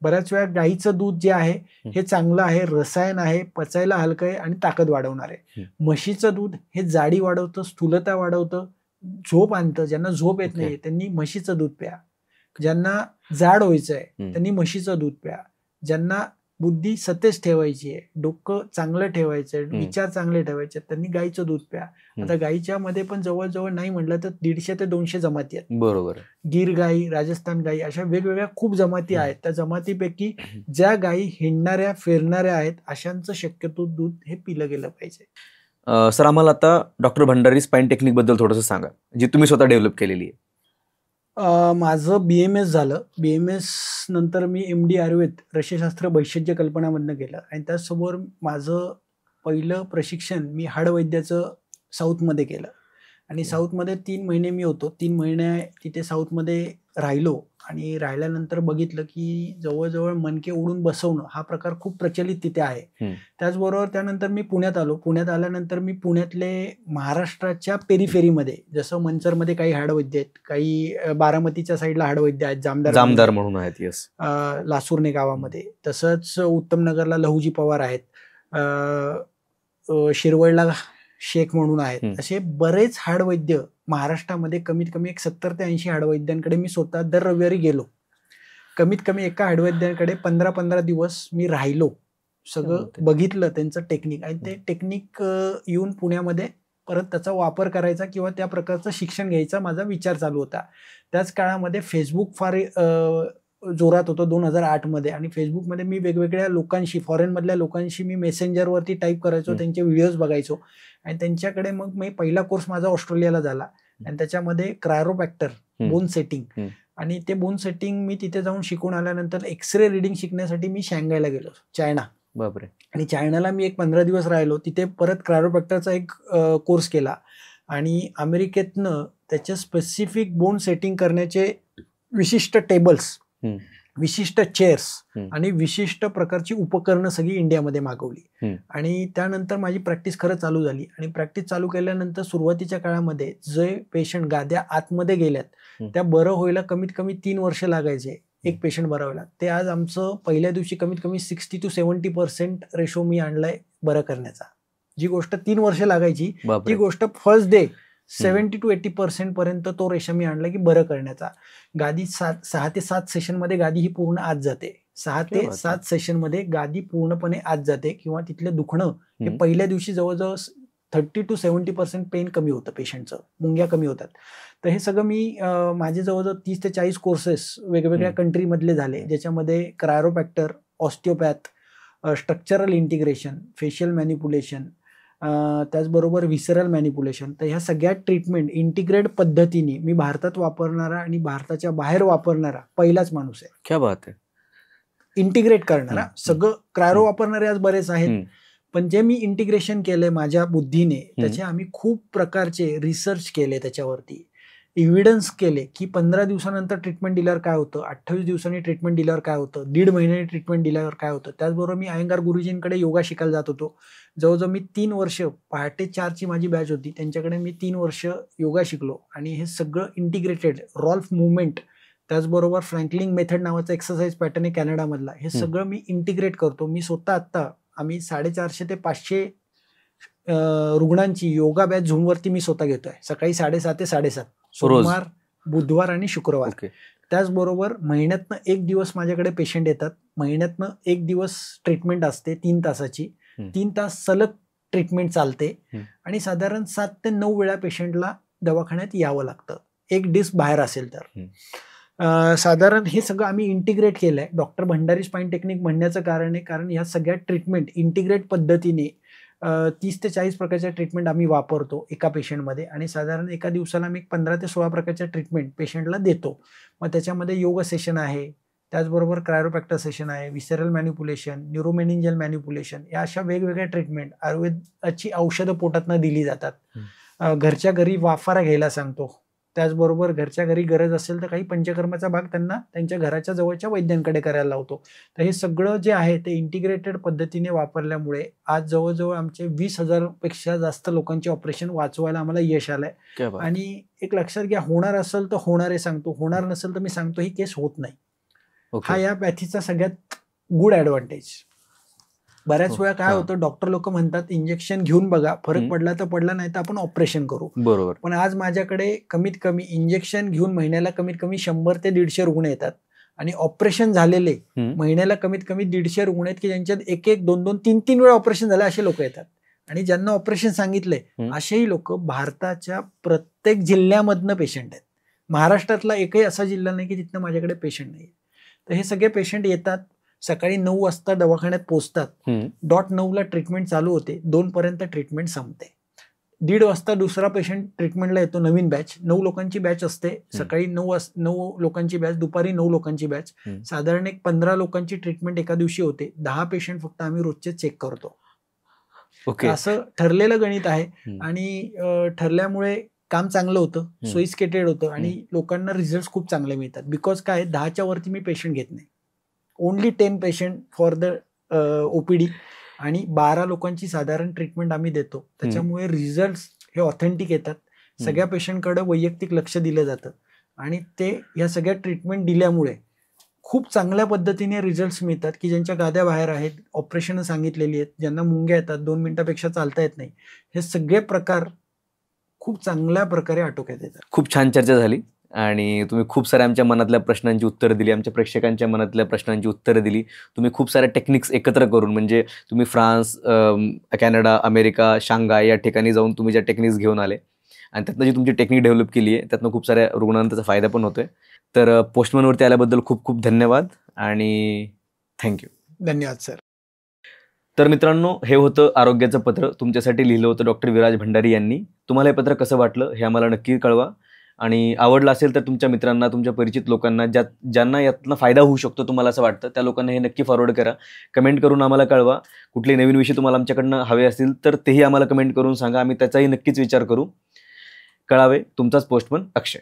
S1: बऱ्याच वेळा गाईचं दूध जे आहे हे चांगलं आहे, रसायन आहे, पचायला हलकं आहे आणि ताकद वाढवणार आहे. म्हशीचं दूध हे जाडी वाढवतं, स्थूलता वाढवतं, झोप आणतं. ज्यांना झोप येत नाही त्यांनी म्हशीचं दूध प्या. ज्यांना जाड व्हायचंय त्यांनी म्हशीचं दूध प्या. ज्यांना बुद्धी सतेज ठेवायची आहे, डोकं चांगलं ठेवायचंय, विचार चांगले ठेवायचे, त्यांनी गाईचं दूध प्या. आता गाईच्या मध्ये पण जवळजवळ नाही म्हटलं तर 150 ते 200 जमाती आहेत.
S2: बरोबर.
S1: गिर गाई, राजस्थान गाई, अशा वेगवेगळ्या खूप जमाती आहेत. त्या जमातीपैकी ज्या गाई हिंडणाऱ्या फिरणाऱ्या आहेत अशांचं शक्यतो दूध हे पिलं गेलं पाहिजे.
S2: सर, आम्हाला आता डॉक्टर भंडारी स्पाइन टेक्निक बद्दल थोडंसं सांगा, जी तुम्ही स्वतः डेव्हलप केलेली आहे.
S1: माझं BMS झालं. BMS नंतर मी MD आयुर्वेद रसशास्त्र वैद्यकीय कल्पनामधनं केलं आणि त्याचसमोर माझं पहिलं प्रशिक्षण मी हाडवैद्याचं साऊथमध्ये केलं आणि साऊथमध्ये 3 महिने मी होतो. 3 महिने तिथे साऊथमध्ये राहिलो आणि राहिल्यानंतर बघितलं की जवळजवळ मणके ओढून बसवणं हा प्रकार खूप प्रचलित तिथे आहे. त्याचबरोबर त्यानंतर मी पुण्यात आलो. पुण्यात आल्यानंतर मी पुण्यातले महाराष्ट्राच्या पेरिफेरीमध्ये जसं मंचरमध्ये काही हाडवैद्य आहेत, काही बारामतीच्या साईडला हाडवैद्य आहेत,
S2: जामदार म्हणून आहेत, यस,
S1: लासूरने गावामध्ये, तसंच उत्तमनगरला लहुजी पवार आहेत, शिरवळला शेख म्हणून आहेत. असे बरेच हाडवैद्य महाराष्ट्रामध्ये कमीत कमी 70 ते 80 हाडवैद्यांकडे मी स्वतः दर रविवारी गेलो. कमीत कमी एका हाडवैद्यांकडे 15-15 दिवस मी राहिलो, सगळं बघितलं त्यांचं टेक्निक आणि ते टेक्निक येऊन पुण्यामध्ये परत त्याचा वापर करायचा किंवा त्या प्रकारचं शिक्षण घ्यायचा माझा विचार चालू होता. त्याच काळामध्ये फेसबुक फार जोरात होतं 2008 मध्ये आणि फेसबुकमध्ये मी वेगवेगळ्या लोकांशी, फॉरेन मधल्या लोकांशी मी मेसेंजरवरती टाईप करायचो, त्यांचे व्हिडिओज बघायचो आणि त्यांच्याकडे मग मी पहिला कोर्स माझा ऑस्ट्रेलियाला झाला आणि त्याच्यामध्ये क्रायोप्रॅक्टर बोन सेटिंग आणि ते बोन सेटिंग मी तिथे जाऊन शिकून आल्यानंतर एक्सरे रिडिंग शिकण्यासाठी मी शांघायला गेलो, चायना.
S2: बापरे.
S1: आणि चायनाला मी एक 15 दिवस राहिलो. तिथे परत क्रायोप्रॅक्टरचा एक कोर्स केला आणि अमेरिकेतनं त्याचे स्पेसिफिक बोन सेटिंग करण्याचे विशिष्ट टेबल्स, विशिष्ट चेअर्स आणि विशिष्ट प्रकारची उपकरणं सगळी इंडियामध्ये मागवली आणि त्यानंतर माझी प्रॅक्टिस खरं चालू झाली. आणि प्रॅक्टिस चालू केल्यानंतर सुरुवातीच्या काळामध्ये जे पेशंट गाद्या आतमध्ये गेल्यात त्या बरं व्हायला कमीत कमी 3 वर्ष लागायचे एक पेशंट बरं व्हायला. ते आज आमचं पहिल्या दिवशी कमीत कमी 60 to 70% रेशो मी आणलाय बरं करण्याचा. जी गोष्ट 3 वर्ष लागायची ती गोष्ट फर्स्ट डे 70 to 80% पर्यंत तो रेशो मी आणला की बरं करण्याचा. गादी 6 ते 7 सेशन मध्ये गादी ही पूर्ण आत जाते. 6 ते 7 सेशन मध्ये गादी पूर्णपणे आत जाते किंवा तिथलं दुखणं हे पहिल्या दिवशी जवळजवळ 30 to 70% पेन कमी होतं, पेशंटचं मुंग्या कमी होतात. तर हे सगळं मी माझे जवळजवळ 30 ते 40 कोर्सेस वेगवेगळ्या कंट्रीमधले झाले, ज्याच्यामध्ये क्रायोप्रॅक्टर, ऑस्टिओपॅथ, स्ट्रक्चरल इंटिग्रेशन, फेशियल मॅनिप्युलेशन, त्याचबरोबर विसरल मॅनिप्युलेशन. तर ह्या सगळ्या ट्रीटमेंट इंटिग्रेट पद्धतीने मी भारतात वापरणारा आणि भारताच्या बाहेर वापरणारा पहिलाच माणूस आहे.
S2: क्या बात आहे.
S1: इंटिग्रेट करणारा. सगळं क्रायो वापरणारे आज बरेच आहेत, पण जे मी इंटिग्रेशन केलंय माझ्या बुद्धीने, त्याचे आम्ही खूप प्रकारचे रिसर्च केले, त्याच्यावरती एव्हिडन्स केले की 15 दिवसानंतर ट्रीटमेंट दिल्यावर काय होतं, 28 दिवसांनी ट्रीटमेंट दिल्यावर काय होतं, 1.5 महिन्याने ट्रीटमेंट दिल्यावर काय होतं. त्याचबरोबर मी अयंगार गुरुजींकडे योगा शिकायला जात होतो. जवळजवळ मी 3 वर्ष, पहाटे 4ची माझी बॅच होती, त्यांच्याकडे मी 3 वर्ष योगा शिकलो. आणि हे सगळं इंटिग्रेटेड रॉल्फ मुवमेंट, त्याचबरोबर फ्रँकलिन मेथड नावाचा एक्सरसाइज पॅटर्न आहे कॅनडामधला, हे सगळं मी इंटिग्रेट करतो. मी स्वतः आत्ता आम्ही 450 ते 500 रुग्णांची योगा बॅच झूमवरती मी स्वतः घेतोय. सकाळी 7:30 ते 7:30, सोमवार, बुधवार आणि शुक्रवार. त्याचबरोबर महिन्यातनं 1 दिवस माझ्याकडे पेशंट येतात. महिन्यातनं 1 दिवस ट्रीटमेंट असते 3 तासाची. 3 तास सलग ट्रीटमेंट चालते आणि साधारण 7 ते 9 वेळा पेशंटला दवाखान्यात यावं लागतं, एक डिस्क बाहेर असेल तर. साधारण हे सगळं आम्ही इंटिग्रेट केलंय. डॉक्टर भंडारी स्पाइन टेक्निक म्हणण्याचं कारण आहे कारण ह्या सगळ्या ट्रीटमेंट इंटिग्रेट पद्धतीने 30 ते 40 प्रकारच्या ट्रीटमेंट आम्ही वापरतो एका पेशंटमध्ये. आणि साधारण एका दिवसाला मी 15 ते 16 प्रकारच्या ट्रीटमेंट पेशंटला देतो. मग त्याच्यामध्ये योग सेशन आहे, त्याचबरोबर क्रायोप्रॅक्टर सेशन आहे, विसरल मॅनिप्युलेशन, न्यूरोमेनिंजियल मॅनिप्युलेशन, या अशा वेगवेगळ्या ट्रीटमेंट आयुर्वेदाची औषधं पोटातनं दिली जातात. घरच्या घरी वाफारा घ्यायला सांगतो. त्याचबरोबर घरच्या घरी गरज असेल तर काही पंचकर्माचा भाग त्यांना त्यांच्या घराच्या जवळच्या वैद्यांकडे करायला लावतो. तर हे सगळं जे आहे ते इंटिग्रेटेड पद्धतीने वापरल्यामुळे आज जवळजवळ आमचे 20,000 पेक्षा जास्त लोकांचे ऑपरेशन वाचवायला आम्हाला यश आलंय. आणि एक लक्षात घ्या, होणार असेल तर होणार आहे सांगतो, होणार नसेल तर मी सांगतो ही केस होत नाही. हा या पॅथीचा सगळ्यात गुड ऍडव्हान्टेज. बऱ्याच वेळा काय होतं, डॉक्टर लोक म्हणतात इंजेक्शन घेऊन बघा, फरक पडला तर पडला, नाही तर आपण ऑपरेशन करू.
S2: बरोबर.
S1: पण आज माझ्याकडे कमीत कमी इंजेक्शन घेऊन महिन्याला कमीत कमी 100 ते 150 रुग्ण येतात आणि ऑपरेशन झालेले महिन्याला कमीत कमी 150 रुग्ण आहेत की ज्यांच्यात 1-1, 2-2, 3-3 वेळा ऑपरेशन झाले असे लोक येतात. आणि ज्यांना ऑपरेशन सांगितलंय असेही लोक भारताच्या प्रत्येक जिल्ह्यामधनं पेशंट आहेत. महाराष्ट्रातला एकही असा जिल्हा नाही की जिथनं माझ्याकडे पेशंट नाही. तर हे सगळे पेशंट येतात, सकाळी 9 वाजता दवाखान्यात पोहोचतात, .9 ला ट्रीटमेंट चालू होते, 2 पर्यंत ट्रीटमेंट संपते. 1:30 वाजता दुसरा पेशंट ट्रीटमेंटला येतो, नवीन बॅच, 9 लोकांची बॅच असते. सकाळी 9 लोकांची बॅच, दुपारी 9 लोकांची बॅच. साधारण एक 15 लोकांची ट्रीटमेंट एका दिवशी होते. 10 पेशंट फक्त आम्ही रोजचे चेक करतो. असं ठरलेलं गणित आहे आणि ठरल्यामुळे काम चांगलं होतं, सोयिस्केटेड होतं आणि लोकांना रिझल्ट खूप चांगले मिळतात. बिकॉज काय, 10च्या वरती मी पेशंट घेत नाही. Only 10 patient for the OPD आणि 12 लोकांची साधारण ट्रीटमेंट आम्ही देतो. त्याच्यामुळे रिझल्ट हे ऑथेंटिक येतात. सगळ्या पेशंटकडे वैयक्तिक लक्ष दिलं जातं आणि ते या सगळ्या ट्रीटमेंट दिल्यामुळे खूप चांगल्या पद्धतीने रिझल्ट मिळतात की ज्यांच्या गाद्या बाहेर आहेत, ऑपरेशन सांगितलेली आहेत, ज्यांना मुंग्या येतात, 2 मिनिटापेक्षा चालता येत नाही, हे सगळे प्रकार खूप चांगल्या प्रकारे आटोक्यात येतात.
S2: खूप छान चर्चा झाली आणि तुम्ही खूप साऱ्या आमच्या मनातल्या प्रश्नांची उत्तरं दिली, आमच्या प्रेक्षकांच्या मनातल्या प्रश्नांची उत्तरं दिली. तुम्ही खूप साऱ्या टेक्निक्स एकत्र करून, म्हणजे तुम्ही फ्रान्स, कॅनडा, अमेरिका, शांघाय या ठिकाणी जाऊन तुम्ही ज्या टेक्निक्स घेऊन आले आणि त्यातनं जी तुमची टेक्निक डेव्हलप केली आहे त्यातनं खूप साऱ्या रुग्णांना त्याचा फायदा पण होतोय. तर पोस्टमनवरती आल्याबद्दल खूप खूप धन्यवाद आणि थँक्यू.
S1: धन्यवाद सर.
S2: तर मित्रांनो, हे होतं आरोग्याचं पत्र, तुमच्यासाठी लिहिलं होतं डॉक्टर विराज भंडारी यांनी. तुम्हाला हे पत्र कसं वाटलं हे आम्हाला नक्की कळवा आणि आवडलं असेल तर तुमच्या मित्रांना, तुमच्या परिचित लोकांना, ज्यांना यातनं फायदा होऊ शकतो तुम्हाला असं वाटतं, त्या लोकांना हे नक्की फॉरवर्ड करा. कमेंट करून आम्हाला कळवा. कुठले नवीन विषय तुम्हाला आमच्याकडनं हवे असतील तर तेही आम्हाला कमेंट करून सांगा, आम्ही त्याचाही नक्कीच विचार करू. कळावे तुमचाच पोस्टमन अक्षय.